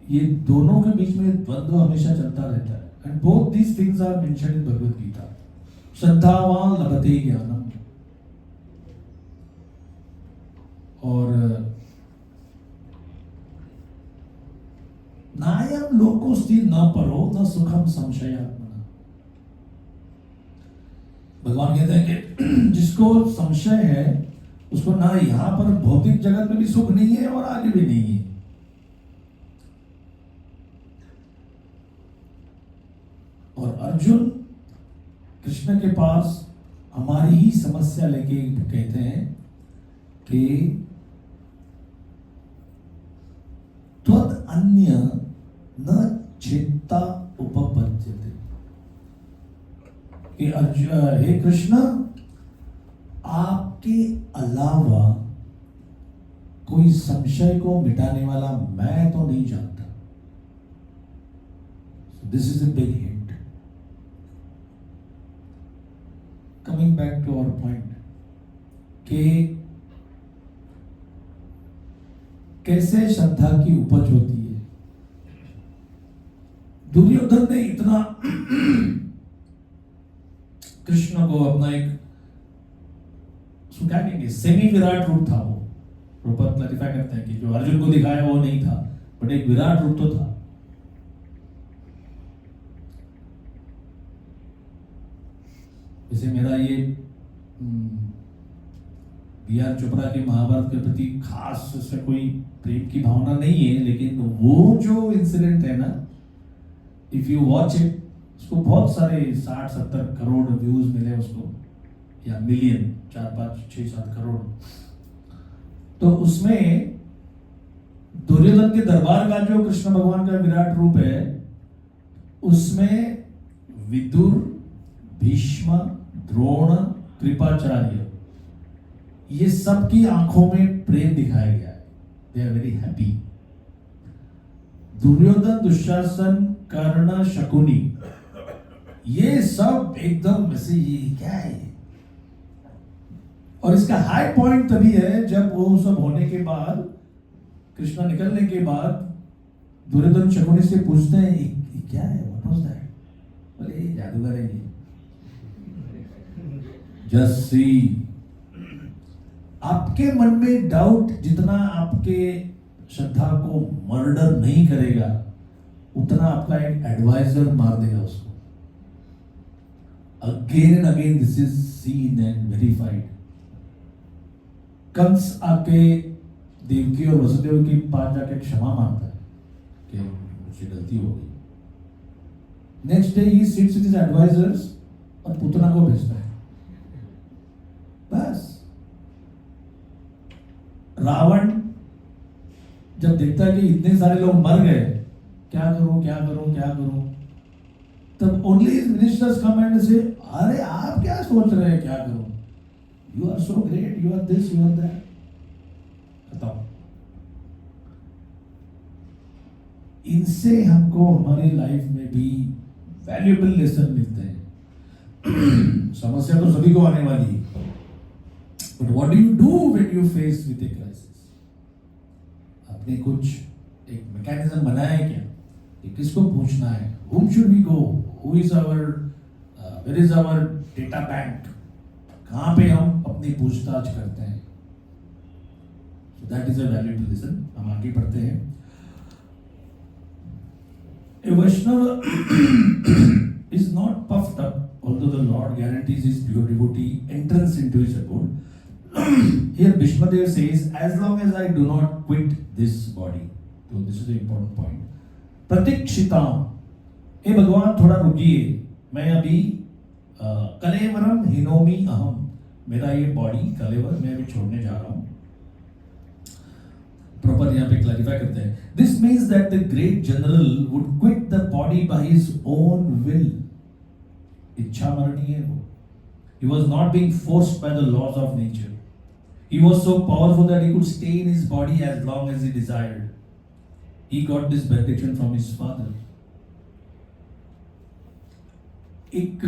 ये दोनों के बीच में द्वंद्व हमेशा चलता रहता है, and both these things are mentioned in Bhagavad Gita. श्रद्धावान लभते ज्ञानम, और नायम लोकोस्ति न परो न सुखम संशयात्मना। भगवान कहते हैं कि जिसको संशय है उसको ना यहाँ पर भौतिक जगत में भी सुख नहीं है और आगे भी नहीं है। अर्जुन कृष्ण के पास हमारी ही समस्या लेके कहते हैं कि त्वद अन्य न चिंता उपपद्यते, कि अर्जुन, हे कृष्ण, आपके अलावा कोई संशय को मिटाने वाला मैं तो नहीं जानता. This is a big hint. Coming back to our point कि कैसे श्रद्धा की उपज होती है. दुर्योधन ने इतना कृष्ण को अपना एक क्या कहेंगे सेमी विराट रूप था. वो रूपक क्लैरिफाई करते हैं कि जो अर्जुन को दिखाया वो नहीं था, बट एक विराट रूप तो था. जैसे मेरा ये बी.आर. चोपड़ा के महाभारत के प्रति खास से कोई प्रेम की भावना नहीं है, लेकिन वो जो इंसिडेंट है ना, इफ यू वॉच इट, उसको बहुत सारे 60-70 करोड़ व्यूज मिले उसको, या मिलियन, 4-5-6-7 करोड़. तो उसमें दुर्योधन के दरबार का जो कृष्ण भगवान का विराट रूप है, उसमें विदुर, भीष्म, द्रोण, कृपाचार्य, ये सब की आंखों में प्रेम दिखाया गया है. They are very happy. Duryodhana, Dushasana, Karna, Shakuni, ये सब एकदम वैसे ये क्या है. और इसका हाई पॉइंट तभी है जब वो सब होने के बाद, कृष्णा निकलने के बाद, दुर्योधन शकुनी से पूछते हैं ये क्या है, व्हाट वाज दैट. बोले ये जादूगर है. ये जस्ट सी, आपके मन में डाउट जितना आपके श्रद्धा को मर्डर नहीं करेगा, उतना आपका एक एडवाइजर मार देगा उसको. Again and again this is seen and verified. Kansa आके देवकी और वसुदेव के पास जाके क्षमा मांगता है कि मुझसे गलती हो गई. Next day he sits with his advisers और पुतना को भेजता है. बस रावण जब देखता है कि इतने सारे लोग मर गए, क्या करूं क्या करूं क्या करूं, तब only his ministers come and say, अरे आप क्या सोच रहे हैं, क्या करूं, you are so great, you are this, you are that. खत्म. इनसे हमको हमारी लाइफ में भी वैल्यूएबल लेसन मिलते हैं. समस्या तो सभी को आने वाली है, but what do you do when you face with a crisis. आपने कुछ एक मैकेनिज्म बनाया है क्या कि किसको पूछना है, whom should we go, who is our where is our data bank, कहाँ पे हम अपनी पूछताछ करते हैं. So that is a valuable lesson. हम आगे बढ़ते हैं. A Vaishnava is not puffed up, although the Lord guarantees his pure devotee entrance into his abode. Here Bhishmadev says, as long as I do not quit this body. So this is the important point. प्रतीक्षिताम, हे भगवान थोड़ा रुकिए, मैं अभी कलेवरम हिनोमी अहम, मेरा ये body कलेवर मैं अभी छोड़ने जा रहा हूँ. प्रॉपर यहाँ पे क्लैरिफाई करते हैं. This means that the great general would quit the body by his own will. इच्छा मरणी है वो. He was not being forced by the laws of nature. He was so powerful that he could stay in his body as long as he desired. He got this benediction from his father. एक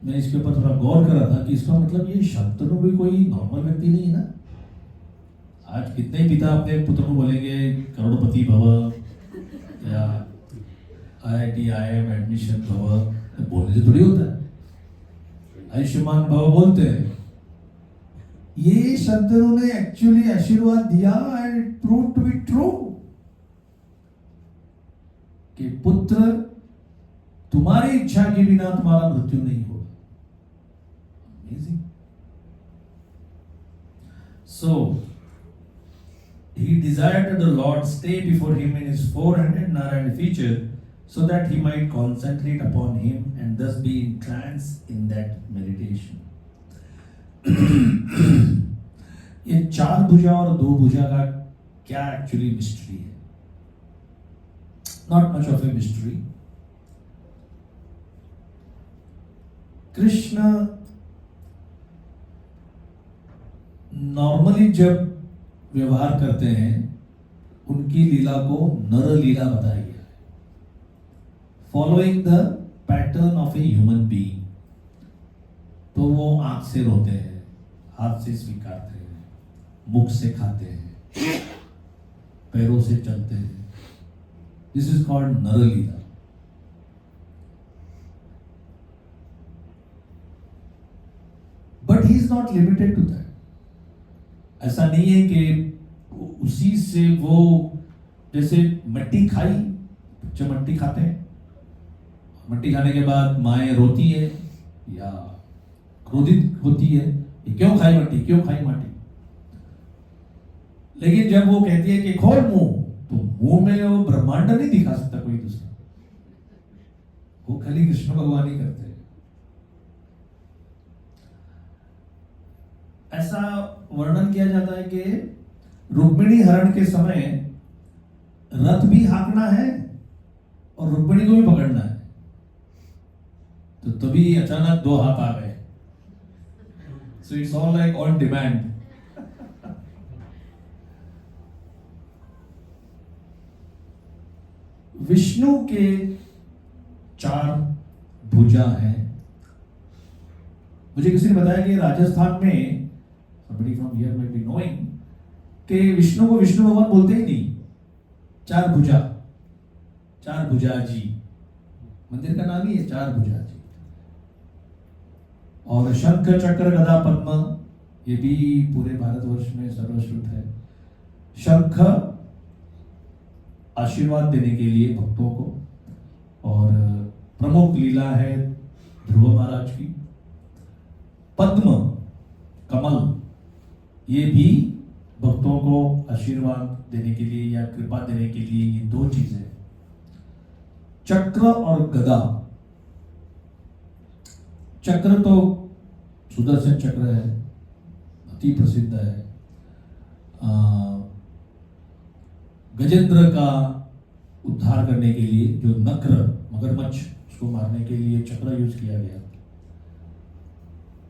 मैं इसके ऊपर थोड़ा गौर कर रहा था कि इसका मतलब ये शंतनु भी कोई नॉर्मल व्यक्ति नहीं है ना. आज कितने ही पिता अपने पुत्र को बोलेंगे करोड़पति भव या IIT IIM एडमिशन भव, बोलने से थोड़ी होता है. आयुष्मान भव बोलते हैं. ये शंतनु ने एक्चुअली आशीर्वाद दिया and it prove to be true कि पुत्र तुम्हारी इच्छा के बिना तुम्हारा मृत्यु नहीं होगा. Amazing. So he desired that the Lord stay before him in his four-handed Narayan feature so that he might concentrate upon him and thus be entranced in that meditation. ये चार भुजा और दो भुजा का क्या एक्चुअली मिस्ट्री है? Not much of a mystery. Krishna normally जब व्यवहार करते हैं उनकी लीला को नर लीला बताया गया है, following the pattern of a human being. तो वो आंख से रोते हैं, हाथ से स्वीकारते हैं, मुख से खाते हैं, पैरों से चलते हैं. This is called nara lila. But he is not limited to that. ऐसा नहीं है कि उसी से वो, जैसे मट्टी खाई, बच्चे मट्टी खाते हैं, मट्टी खाने के बाद माएँ रोती है या क्रोधित होती है, ये क्यों खाई मट्टी, क्यों खाई मट्टी. लेकिन जब वो कहती है कि खोल मुंह, तो मुंह में वो ब्रह्मांड नहीं दिखा सकता कोई दूसरा, वो खाली कृष्ण भगवान ही करते हैं. ऐसा वर्णन किया जाता है कि रुक्मिणी हरण के समय रथ भी हाँकना है और रुक्मिणी को भी पकड़ना है. तो तभी अचानक दो हाथ आ गए. So it's all like on demand. Vishnu के चार भुजा हैं. मुझे किसी ने बताया कि राजस्थान में, somebody from here might be knowing, कि विष्णु को विष्णु भगवान बोलते ही नहीं, चार भुजा, चार भुजा जी. मंदिर का नाम ही है चार भुजा जी. और शंख चक्र गदा पद्म, ये भी पूरे भारतवर्ष में सर्वश्रुत है. शंख आशीर्वाद देने के लिए भक्तों को, और प्रमुख लीला है ध्रुव महाराज की. पद्म कमल, ये भी भक्तों को आशीर्वाद देने के लिए या कृपा देने के लिए, ये दो चीजें. चक्र और गदा. चक्र तो सुदर्शन चक्र है, अति प्रसिद्ध है. गजेंद्र का उद्धार करने के लिए जो नक्र मगरमच्छ, उसको मारने के लिए चक्र यूज किया गया.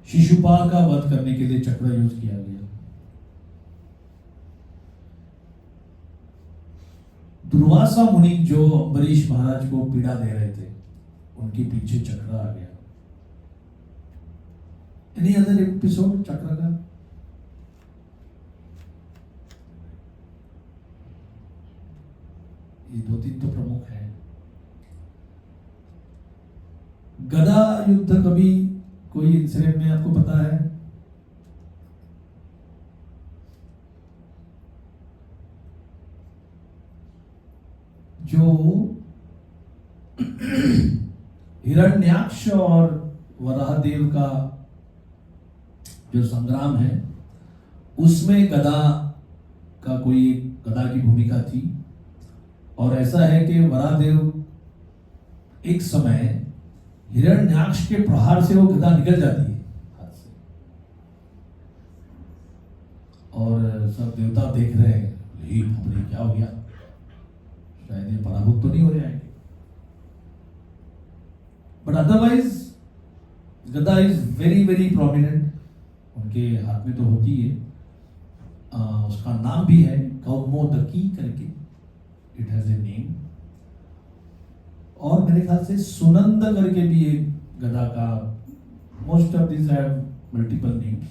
शिशुपाल का वध करने के लिए चक्र यूज किया गया. दुर्वासा मुनि जो अम्बरीश महाराज को पीड़ा दे रहे थे, उनके पीछे चक्र आ गया. एनी अदर एपिसोड चक्र का? ये दो तीन तो प्रमुख है. गदा युद्ध कभी कोई इंसिडेंट में आपको पता है? जो हिरण्याक्ष और वराहदेव का जो संग्राम है, उसमें गदा का कोई, गदा की भूमिका थी. और ऐसा है कि वराहदेव एक समय हिरण्याक्ष के प्रहार से वो गदा निकल जाती है हाथ से, और सब देवता देख रहे हैं, ये क्या हो गया, शायद ये पराभूत तो नहीं हो जाएंगे. बट अदरवाइज गदा इज वेरी वेरी प्रोमिनेंट. उनके हाथ में तो होती है. उसका नाम भी है कौमोदकी करके, इट हैज ए नेम. और मेरे ख्याल से सुनंद करके भी एक गदा का, most of this have multiple names.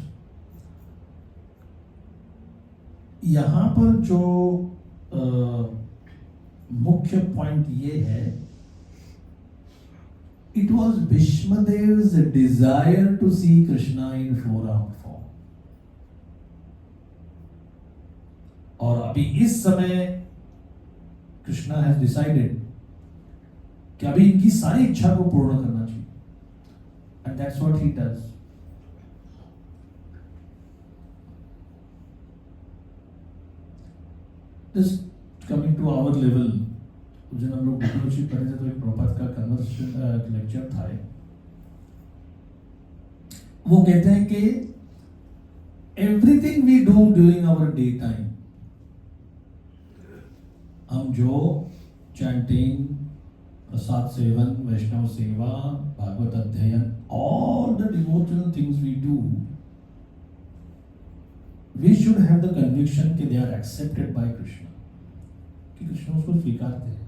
यहां पर जो मुख्य पॉइंट ये है, it was Bhishmadev's desire to see Krishna in 4-armed form. और अभी इस समय कृष्णा हैज डिसाइडेड कि अभी इनकी सारी इच्छा को पूर्ण करना चाहिए. And that's what he does. Just coming to our level, उस दिन हम लोग गुरुशिप कर रहे थे तो एक प्रभुपाद का कन्वर्सेशन लेक्चर था। वो कहते हैं कि everything we do during our day time, हम जो चैंटिंग, प्रसाद सेवन, वैष्णव सेवा, भागवत अध्ययन, all the devotional things we do, we should have the conviction कि they are accepted by Krishna, कि कृष्ण उसको स्वीकारते हैं।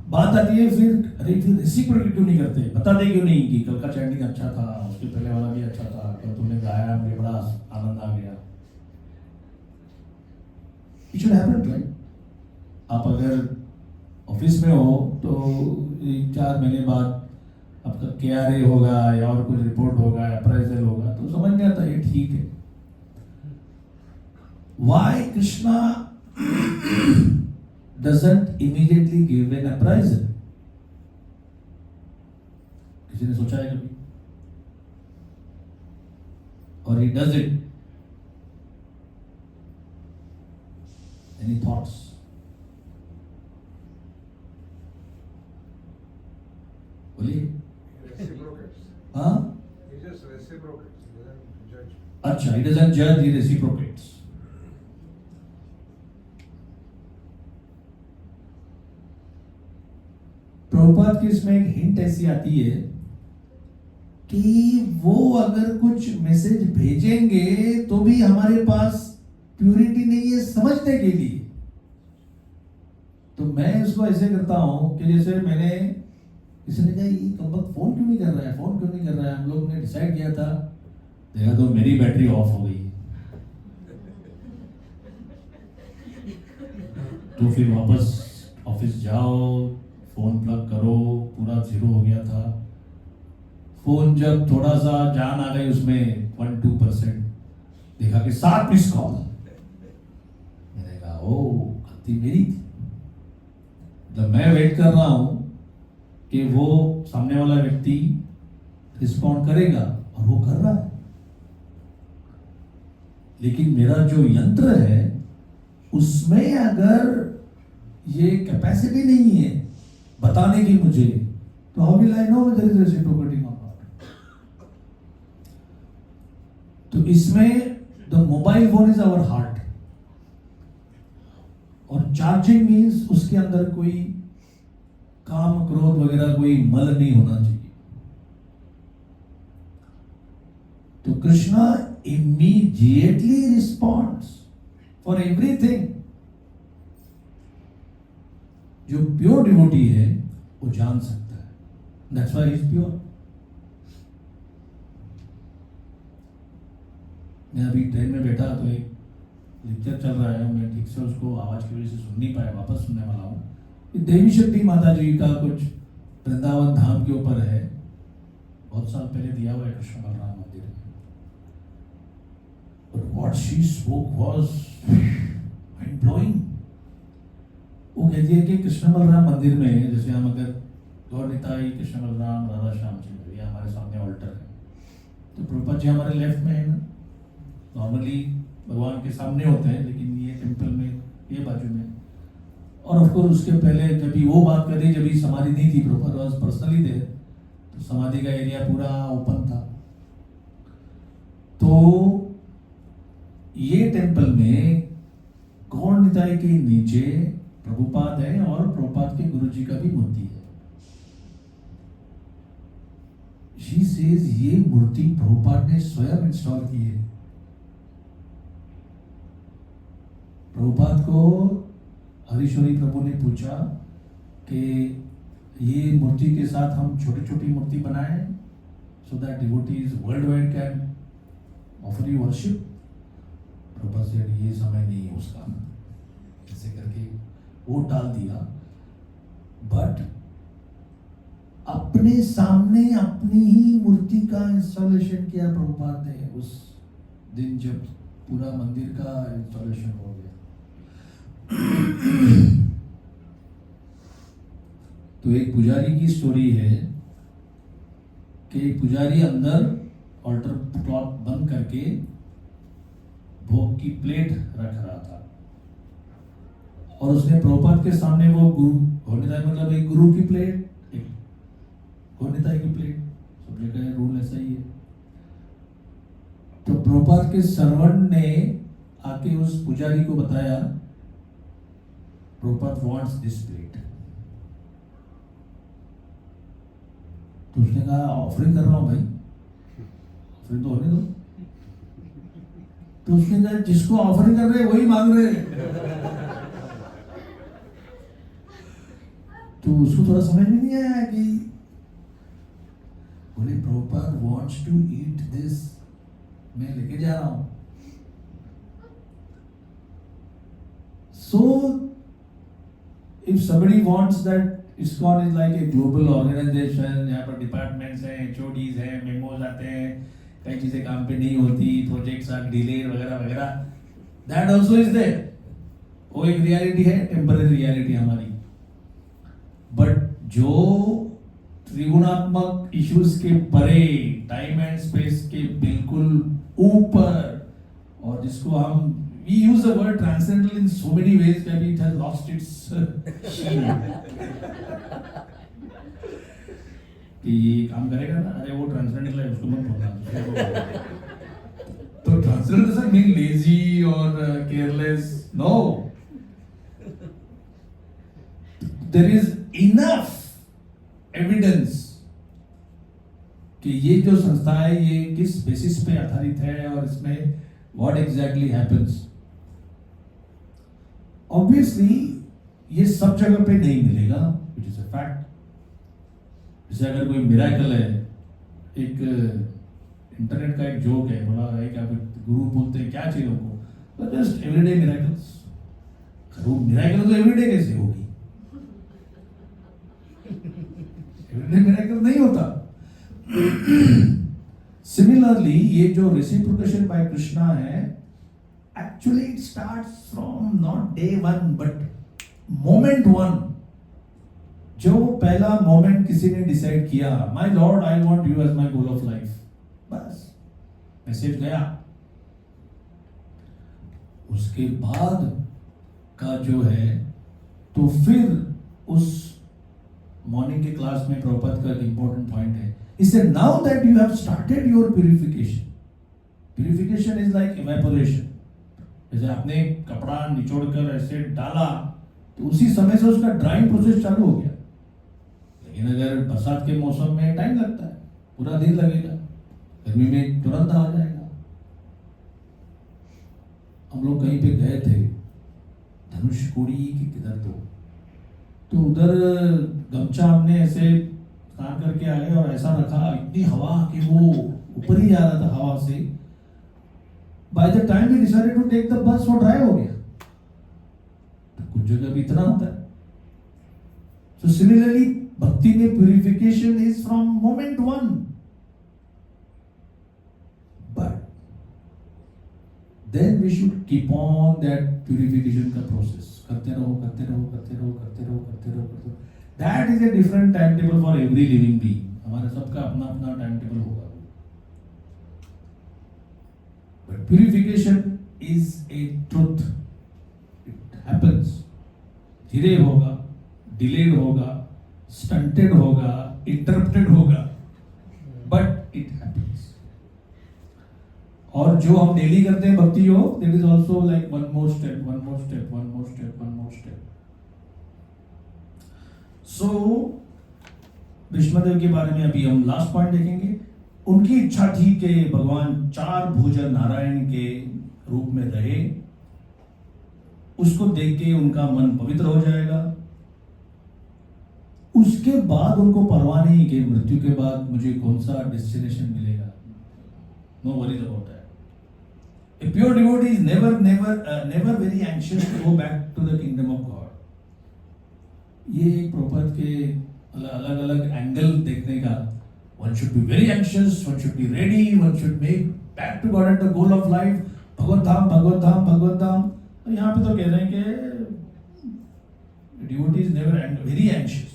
बात आती है फिर, अरे फिर रेसिप्रोकेट क्यों नहीं करते, बता दे क्यों नहीं कि कल का चैंटिंग अच्छा था, उसके पहले वाला भी अच्छा था, कल तुमने गाया मुझे बड़ा आनंद आ गया। It should happen, right? आप अगर ऑफिस में हो तो 4 महीने बाद आपका KRA होगा या और कुछ रिपोर्ट होगा, अप्राइजल होगा, तो समझ में आता है ये ठीक है। Why Krishna doesn't immediately give an appraisal? किसी ने सोचा है कभी? और he does it. Any thoughts? बोलिए। Reciprocates. हाँ? He just reciprocates. He doesn't judge. अच्छा, he doesn't judge, he reciprocates. Prabhupada की इसमें एक हिंट ऐसी आती है कि वो अगर कुछ मैसेज भेजेंगे तो भी हमारे पास प्यूरिटी नहीं है समझने के लिए। तो मैं इसको ऐसे करता हूं कि जैसे मैंने, किसी ने कहा ये कम्बक फोन क्यों नहीं कर रहा है, फोन क्यों नहीं कर रहा है, हम लोग ने डिसाइड किया था, देखा तो मेरी बैटरी ऑफ हो गई। तो फिर वापस ऑफिस जाओ, फोन प्लग करो, पूरा 0 हो गया था। फोन जब थोड़ा सा जान आ गई उसमें 1-2%, देखा कि 7 मिस कॉल। मैंने कहा ओ गलती मेरी थी। जब मैं वेट कर रहा हूं कि वो सामने वाला व्यक्ति रिस्पॉन्ड करेगा, और वो कर रहा है, लेकिन मेरा जो यंत्र है उसमें अगर ये कैपेसिटी नहीं है बताने की मुझे, तो how will I know there is reciprocating और नॉट? तो इसमें the mobile phone is our heart, और चार्जिंग मीन्स उसके अंदर कोई काम, क्रोध वगैरह कोई मल नहीं होना चाहिए। तो Krishna immediately responds for everything. जो प्योर डिवोटी है वो जान सकता है, that's why he is pure. मैं अभी ट्रेन में बैठा तो एक लेक्चर चल रहा है, मैं ठीक से उसको आवाज की वजह से सुन नहीं पाया, वापस सुनने वाला हूँ। देवी शक्ति माता जी का कुछ वृंदावन धाम के ऊपर है, बहुत साल पहले दिया हुआ है कृष्ण बलराम मंदिर में। But what she spoke was mind blowing. वो कहती है कि कृष्ण बलराम मंदिर में, जैसे हम अगर गौर निताई, कृष्ण बलराम, राधा श्याम जी, ये हमारे सामने ऑल्टर है, तो प्रभुपाद जी हमारे लेफ्ट में है ना, नॉर्मली भगवान के सामने होते हैं, लेकिन ये टेम्पल में ये बाजू में। और ऑफ कोर्स उसके पहले जब भी वो बात करी, जब भी समाधि नहीं थी, प्रभुपाद वाज पर्सनली देयर, तो समाधि का एरिया पूरा ओपन था। तो ये टेम्पल में गौर निताई के नीचे प्रभुपाद है, और प्रभुपाद के गुरुजी का भी मूर्ति है। शी सेज ये मूर्ति प्रभुपाद ने स्वयं इंस्टॉल की है। प्रभुपाद को हरीश्वरी प्रभु ने पूछा कि ये मूर्ति के साथ हम छोटी छोटी मूर्ति बनाएं, so that devotees world wide can offer you worship. Prabhupada से ये समय नहीं है उसका, ऐसे करके वो टाल दिया। बट अपने सामने अपनी ही मूर्ति का इंस्टॉलेशन किया प्रभुपाद ने उस दिन जब पूरा मंदिर का इंस्टॉलेशन हो गया। तो एक पुजारी की स्टोरी है कि पुजारी अंदर ऑल्टर क्लॉथ बंद करके भोग की प्लेट रख रहा था, और उसने प्रभुपाद के सामने वो गुरु होनेताई मतलब एक गुरु की प्लेट, एक होनेताई की प्लेट, सब जगह रूल ऐसा ही है। तो प्रभुपाद के सर्वेंट ने आके उस पुजारी को बताया, प्रभुपाद वांट्स दिस प्लेट। तो उसने कहा ऑफरिंग कर रहा हूं भाई, ऑफरिंग तो होने दो। तो उसने कहा जिसको ऑफरिंग कर रहे वही मांग रहे। तो उसको थोड़ा समझ में नहीं आया कि बोले Prabhupada wants to eat this, मैं लेके जा रहा हूं। So if somebody wants that, ISKCON is like a global organization, यहाँ पर डिपार्टमेंट्स हैं, HODs हैं, मेमोज आते हैं, कई चीजें काम पे नहीं होती, प्रोजेक्ट्स आर डिले वगैरह वगैरह, दैट ऑल्सो इज देयर। वो एक रियलिटी है, टेम्पररी रियलिटी हमारी। बट जो त्रिगुणात्मक इश्यूज के परे, टाइम एंड स्पेस के बिल्कुल ऊपर, और जिसको हम we use the word transcendental in so many ways that it has lost its sheen. कि ये काम करेगा ना, अरे वो ट्रांसेंडेंटल है, उसको मत बोलना। तो transcendental doesn't mean lazy or careless. No. There is enough evidence कि ये जो संस्था है ये किस बेसिस पे आधारित है और इसमें what exactly happens. Obviously ये सब जगह पे नहीं मिलेगा, which is a fact. जैसे अगर कोई मिराकल है, एक इंटरनेट का एक जोक है, बोला है कि आप गुरु बोलते हैं क्या चाहिए उनको, तो जस्ट एवरीडे मिराकल्स। वो मिराकल तो एवरीडे कैसे होगी? एवरीडे मिराकल नहीं होता। Similarly, ये जो reciprocation by Krishna है, actually it starts from not day one but moment one. जो पहला मोमेंट किसी ने डिसाइड किया, My Lord, I want you as my goal of life, बस मैसेज गया। उसके बाद का जो है, तो फिर उस मॉर्निंग के क्लास में प्रभुपाद का एक इंपॉर्टेंट पॉइंट है। He said, now that you have started your purification, purification is like evaporation. जैसे आपने कपड़ा निचोड़कर ऐसे डाला, तो उसी समय से उसका ड्राइंग प्रोसेस चालू हो गया। लेकिन अगर बरसात के मौसम में टाइम लगता है, पूरा दिन लगेगा, गर्मी में तुरंत आ जाएगा। हम लोग कहीं पे गए थे, धनुषकोडी की किधर तो उधर गमछा हमने ऐसे काम करके आए और ऐसा रखा, इतनी हवा कि वो ऊपर ही जा रहा था हवा से। By the time we decided to take the bus, वो ड्राई हो गया। तो कुछ जगह भी इतना होता है। सो सिमिलरली भक्ति में purification is from moment one, but then we should keep on that purification का प्रोसेस। करते रहो, करते रहो, करते रहो, करते रहो, करते रहो, करते रहो। That is a different timetable for every living being. हमारे सबका अपना अपना टाइमटेबल होगा। But purification is a truth. It happens. धीरे होगा, delayed होगा, stunted होगा, interrupted होगा, but it happens. और जो हम डेली करते हैं भक्ति योग, there is also like one more step, one more step, one more step, one more step. So, Vishnudeo के बारे में अभी हम लास्ट पॉइंट देखेंगे। उनकी इच्छा थी कि भगवान 4 भुजा नारायण के रूप में रहे, उसको देख के उनका मन पवित्र हो जाएगा। उसके बाद उनको परवाह नहीं कि मृत्यु के बाद मुझे कौन सा डेस्टिनेशन मिलेगा। No worries about that. A pure devotee is never very anxious to go back to the kingdom of God. ये प्रभुपाद के अलग अलग एंगल देखने का, one should be very anxious, one should be ready, one should make back to God at the goal of life, भगवत धाम, भगवत धाम, भगवत धाम। तो यहाँ पे तो कह रहे हैं कि devotee is never very anxious.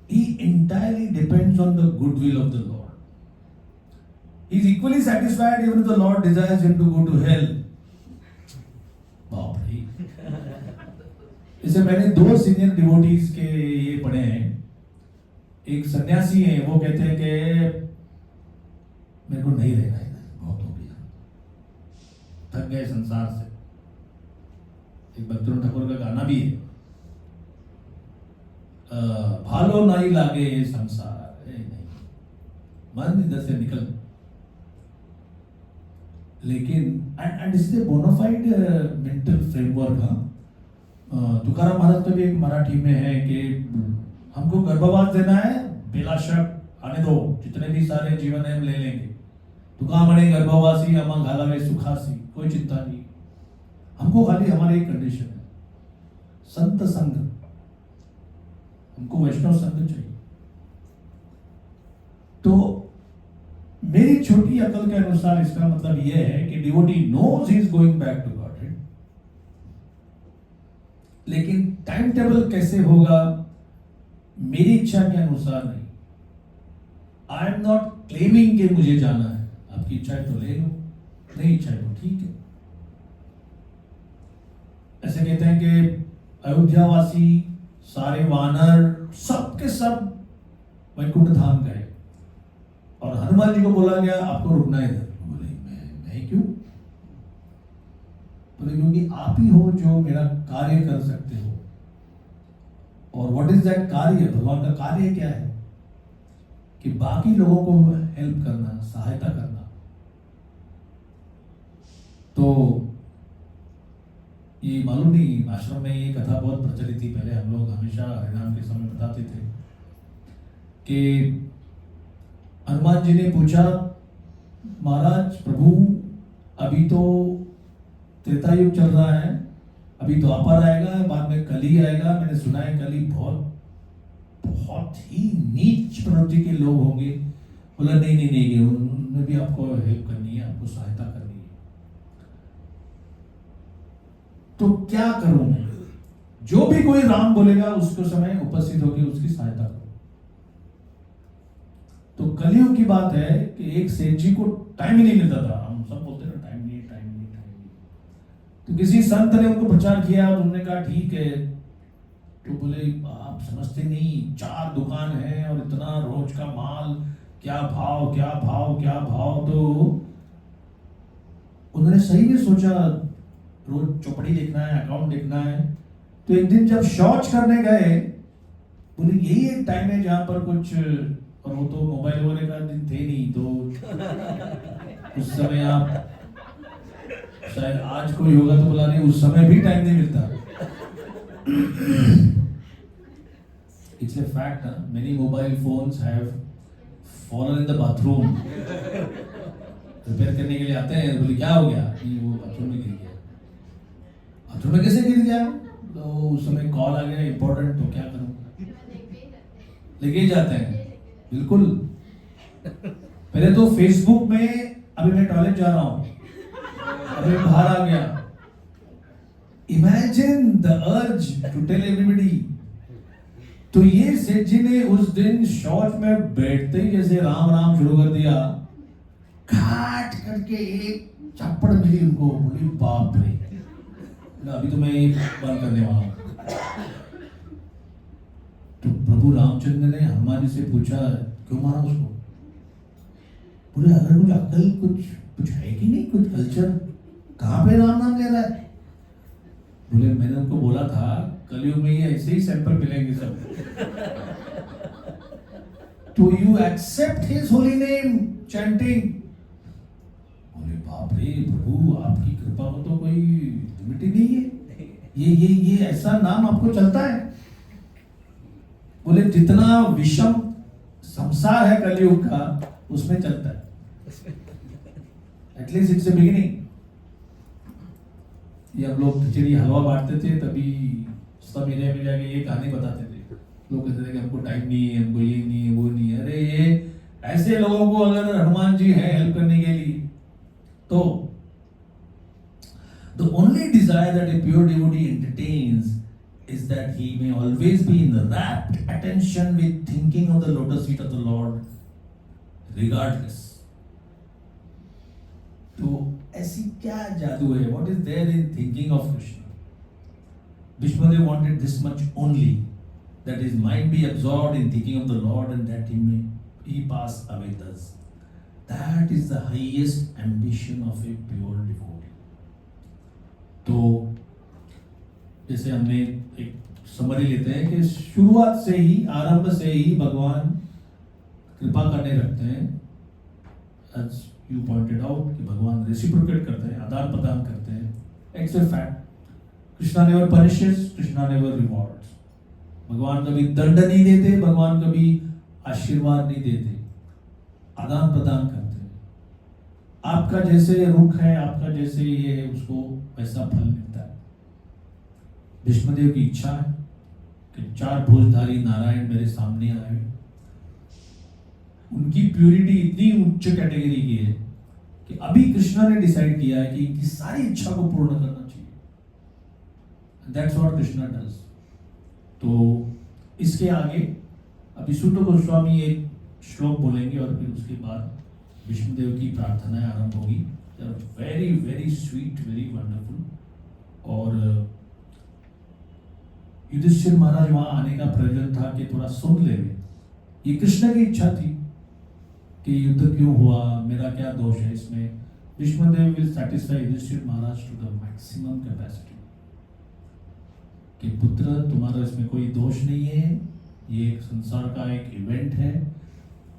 He entirely depends on the goodwill of the Lord. He is equally satisfied even if the Lord desires him to go to hell. बाप रे। इससे मैंने 2 सीनियर डिवोटीज के ये पढ़े हैं। एक सन्यासी है, वो कहते हैं कि मेरे को नहीं रहना है, बहुत हो गया, थक गए संसार से। एक भक्तिनाथ ठाकुर का गाना भी है, भालो नहीं लागे ये संसार, नहीं मन इधर से निकल। लेकिन and this is a bonafide mental framework. Tukaram Maharaj तो भी एक मराठी में है कि हमको गर्भवास देना है, बेला शक आने दो, जितने भी सारे जीवन है हम ले लेंगे। तुका म्हणे गर्भवासी आम्हा घालावे सुखासी, कोई चिंता नहीं, हमको खाली हमारी एक कंडीशन है, संत संग, हमको वैष्णव संग चाहिए। तो मेरी छोटी अकल के अनुसार इसका मतलब यह है कि devotee knows he is going back to Godhead, लेकिन टाइम टेबल कैसे होगा मेरी इच्छा के अनुसार नहीं। आई एम नॉट क्लेमिंग कि मुझे जाना है, आपकी इच्छा है तो ले लो, नहीं इच्छा है तो ठीक है। ऐसे कहते हैं कि अयोध्यावासी सारे वानर सब के सब वैकुंठ धाम गए और हनुमान जी को बोला गया आपको रुकना है इधर। बोले मैं क्यों? बोले क्योंकि आप ही हो जो मेरा कार्य कर सकते हो। और व्हाट इज दैट कार्य? भगवान का कार्य क्या है? कि बाकी लोगों को हेल्प करना, सहायता करना। तो ये मालूम नहीं, आश्रम में ये कथा बहुत प्रचलित थी पहले, हम लोग हमेशा हरिनाम के समय बताते थे कि हनुमान जी ने पूछा महाराज प्रभु अभी तो त्रेता युग चल रहा है, अभी द्वापर आएगा, बाद में कली आएगा, मैंने सुना है कली बहुत ही नीच प्रवृत्ति के लोग होंगे। बोला नहीं, उनमें भी आपको हेल्प करनी है, आपको सहायता करनी है। तो क्या करूं मैं? जो भी कोई राम बोलेगा उसको समय उपस्थित होकर उसकी सहायता करो। तो कलयुग की बात है कि एक सेठ जी को टाइम ही नहीं मिलता था। हम सब बोलते हैं टाइम नहीं। तो किसी संत ने उनको प्रचार किया और उन्होंने कहा ठीक है। तो बोले आप समझते नहीं, 4 दुकान है और इतना रोज का माल, क्या भाव। तो उन्होंने सही में सोचा रोज चौपड़ी लिखना है, अकाउंट लिखना है। तो एक दिन जब शौच करने गए, बोले यही एक टाइम है जहां पर कुछ, और वो तो मोबाइल वगैरह का दिन थे नहीं, तो उस समय आप शायद आज कोई होगा तो बोला नहीं, उस समय भी टाइम नहीं मिलता। It's a fact, many mobile phones have fallen in the bathroom. Repair करने के लिए आते हैं, बोले क्या हो गया? नहीं वो बाथरूम में गिर गया। बाथरूम में कैसे गिर गया? तो उस समय कॉल आ गया इंपॉर्टेंट, तो क्या करूं, लेके जाते हैं। बिल्कुल, पहले तो फेसबुक में, अभी मैं टॉयलेट जा रहा हूं, अभी बाहर आ गया। Imagine the urge to tell everybody. तो ये सेठ जी ने उस दिन शौच में बैठते ही जैसे राम राम शुरू कर दिया, काट करके एक चप्पड़ मिली उनको। बोली बाप रे, अभी तो मैं ये बंद करने वाला हूं। तो प्रभु रामचंद्र ने हनुमान जी से पूछा क्यों मारा उसको? बोले अगर मुझे अकल कुछ है कि नहीं, कुछ कल्चर, कहां पे राम नाम ले रहा है? बोले मैंने उनको बोला था कलयुग में ये ऐसे ही सैंपल मिलेंगे सब। तो you accept his holy name chanting. बोले बाप रे प्रभु, आपकी कृपा को तो कोई लिमिट ही नहीं है, ये ऐसा नाम आपको चलता है? बोले जितना विषम संसार है कलयुग का, उसमें चलता है। At least it's a beginning. ये हम लोग खिचड़ी हलवा बांटते थे, तभी सब एरिया में जाके ये कहानी बताते थे। लोग कहते थे कि हमको टाइम नहीं है, हमको ये नहीं है, वो नहीं है। अरे ये ऐसे लोगों को अगर हनुमान जी है हेल्प करने के लिए, तो the only desire that a pure devotee entertains is that he may always be in rapt attention with thinking of the lotus feet of the Lord, regardless. तो ऐसी क्या जादू है? What is there in thinking of Krishna? Bhishmadev wanted this much only, that his mind be absorbed in thinking of the Lord and that he pass away thus. That is the highest ambition of a pure devotee. तो जैसे हमने एक summary लेते हैं कि शुरुआत से ही, आरंभ से ही भगवान कृपा करने लगते हैं. As you pointed out कि भगवान रेसिप्रोकेट करते हैं, आदान प्रदान करते हैं. It's a fact. Krishna never punishes, Krishna never rewards. भगवान कभी दंड नहीं देते, भगवान कभी आशीर्वाद नहीं देते, आदान प्रदान करते हैं. आपका जैसे रुख है, आपका जैसे ये है, उसको वैसा फल मिलता है. भीष्मदेव की इच्छा है कि 4 भुजधारी नारायण मेरे सामने आए. उनकी प्यूरिटी इतनी उच्च कैटेगरी की है कि अभी कृष्णा ने डिसाइड किया है कि इनकी सारी इच्छा को पूर्ण करना चाहिए. That's what Krishna does. तो इसके आगे अभी सूत गोस्वामी एक श्लोक बोलेंगे और फिर उसके बाद विष्णुदेव की प्रार्थनाएं आरंभ होगी. Very very sweet, very wonderful. और युधिष्ठिर महाराज वहां आने का प्रयोजन था कि थोड़ा सुन ले. ये कृष्ण की इच्छा थी कि युद्ध क्यों हुआ, मेरा क्या दोष है इसमें. Vishnudev will satisfy Yudhishthira Maharaj to the maximum capacity कि पुत्र तुम्हारा इसमें कोई दोष नहीं है, ये एक संसार का एक इवेंट है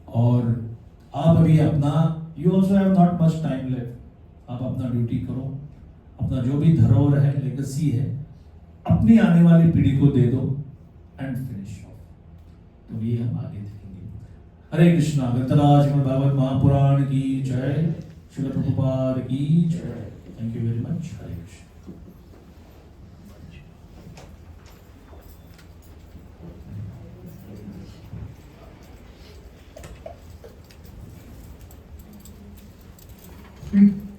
और आप अभी अपना, you also have not much time left, आप अपना ड्यूटी करो, अपना जो भी धरोहर है, लेगेसी है, अपनी आने वाली पीढ़ी को दे दो एंड फिनिश ऑफ. तो ये हम आगे देखेंगे. हरे कृष्णा. गीतराज श्रीमद् भागवत महापुराण की जय. श्रील प्रभुपाद की जय. Thank you very much. Hare Krishna.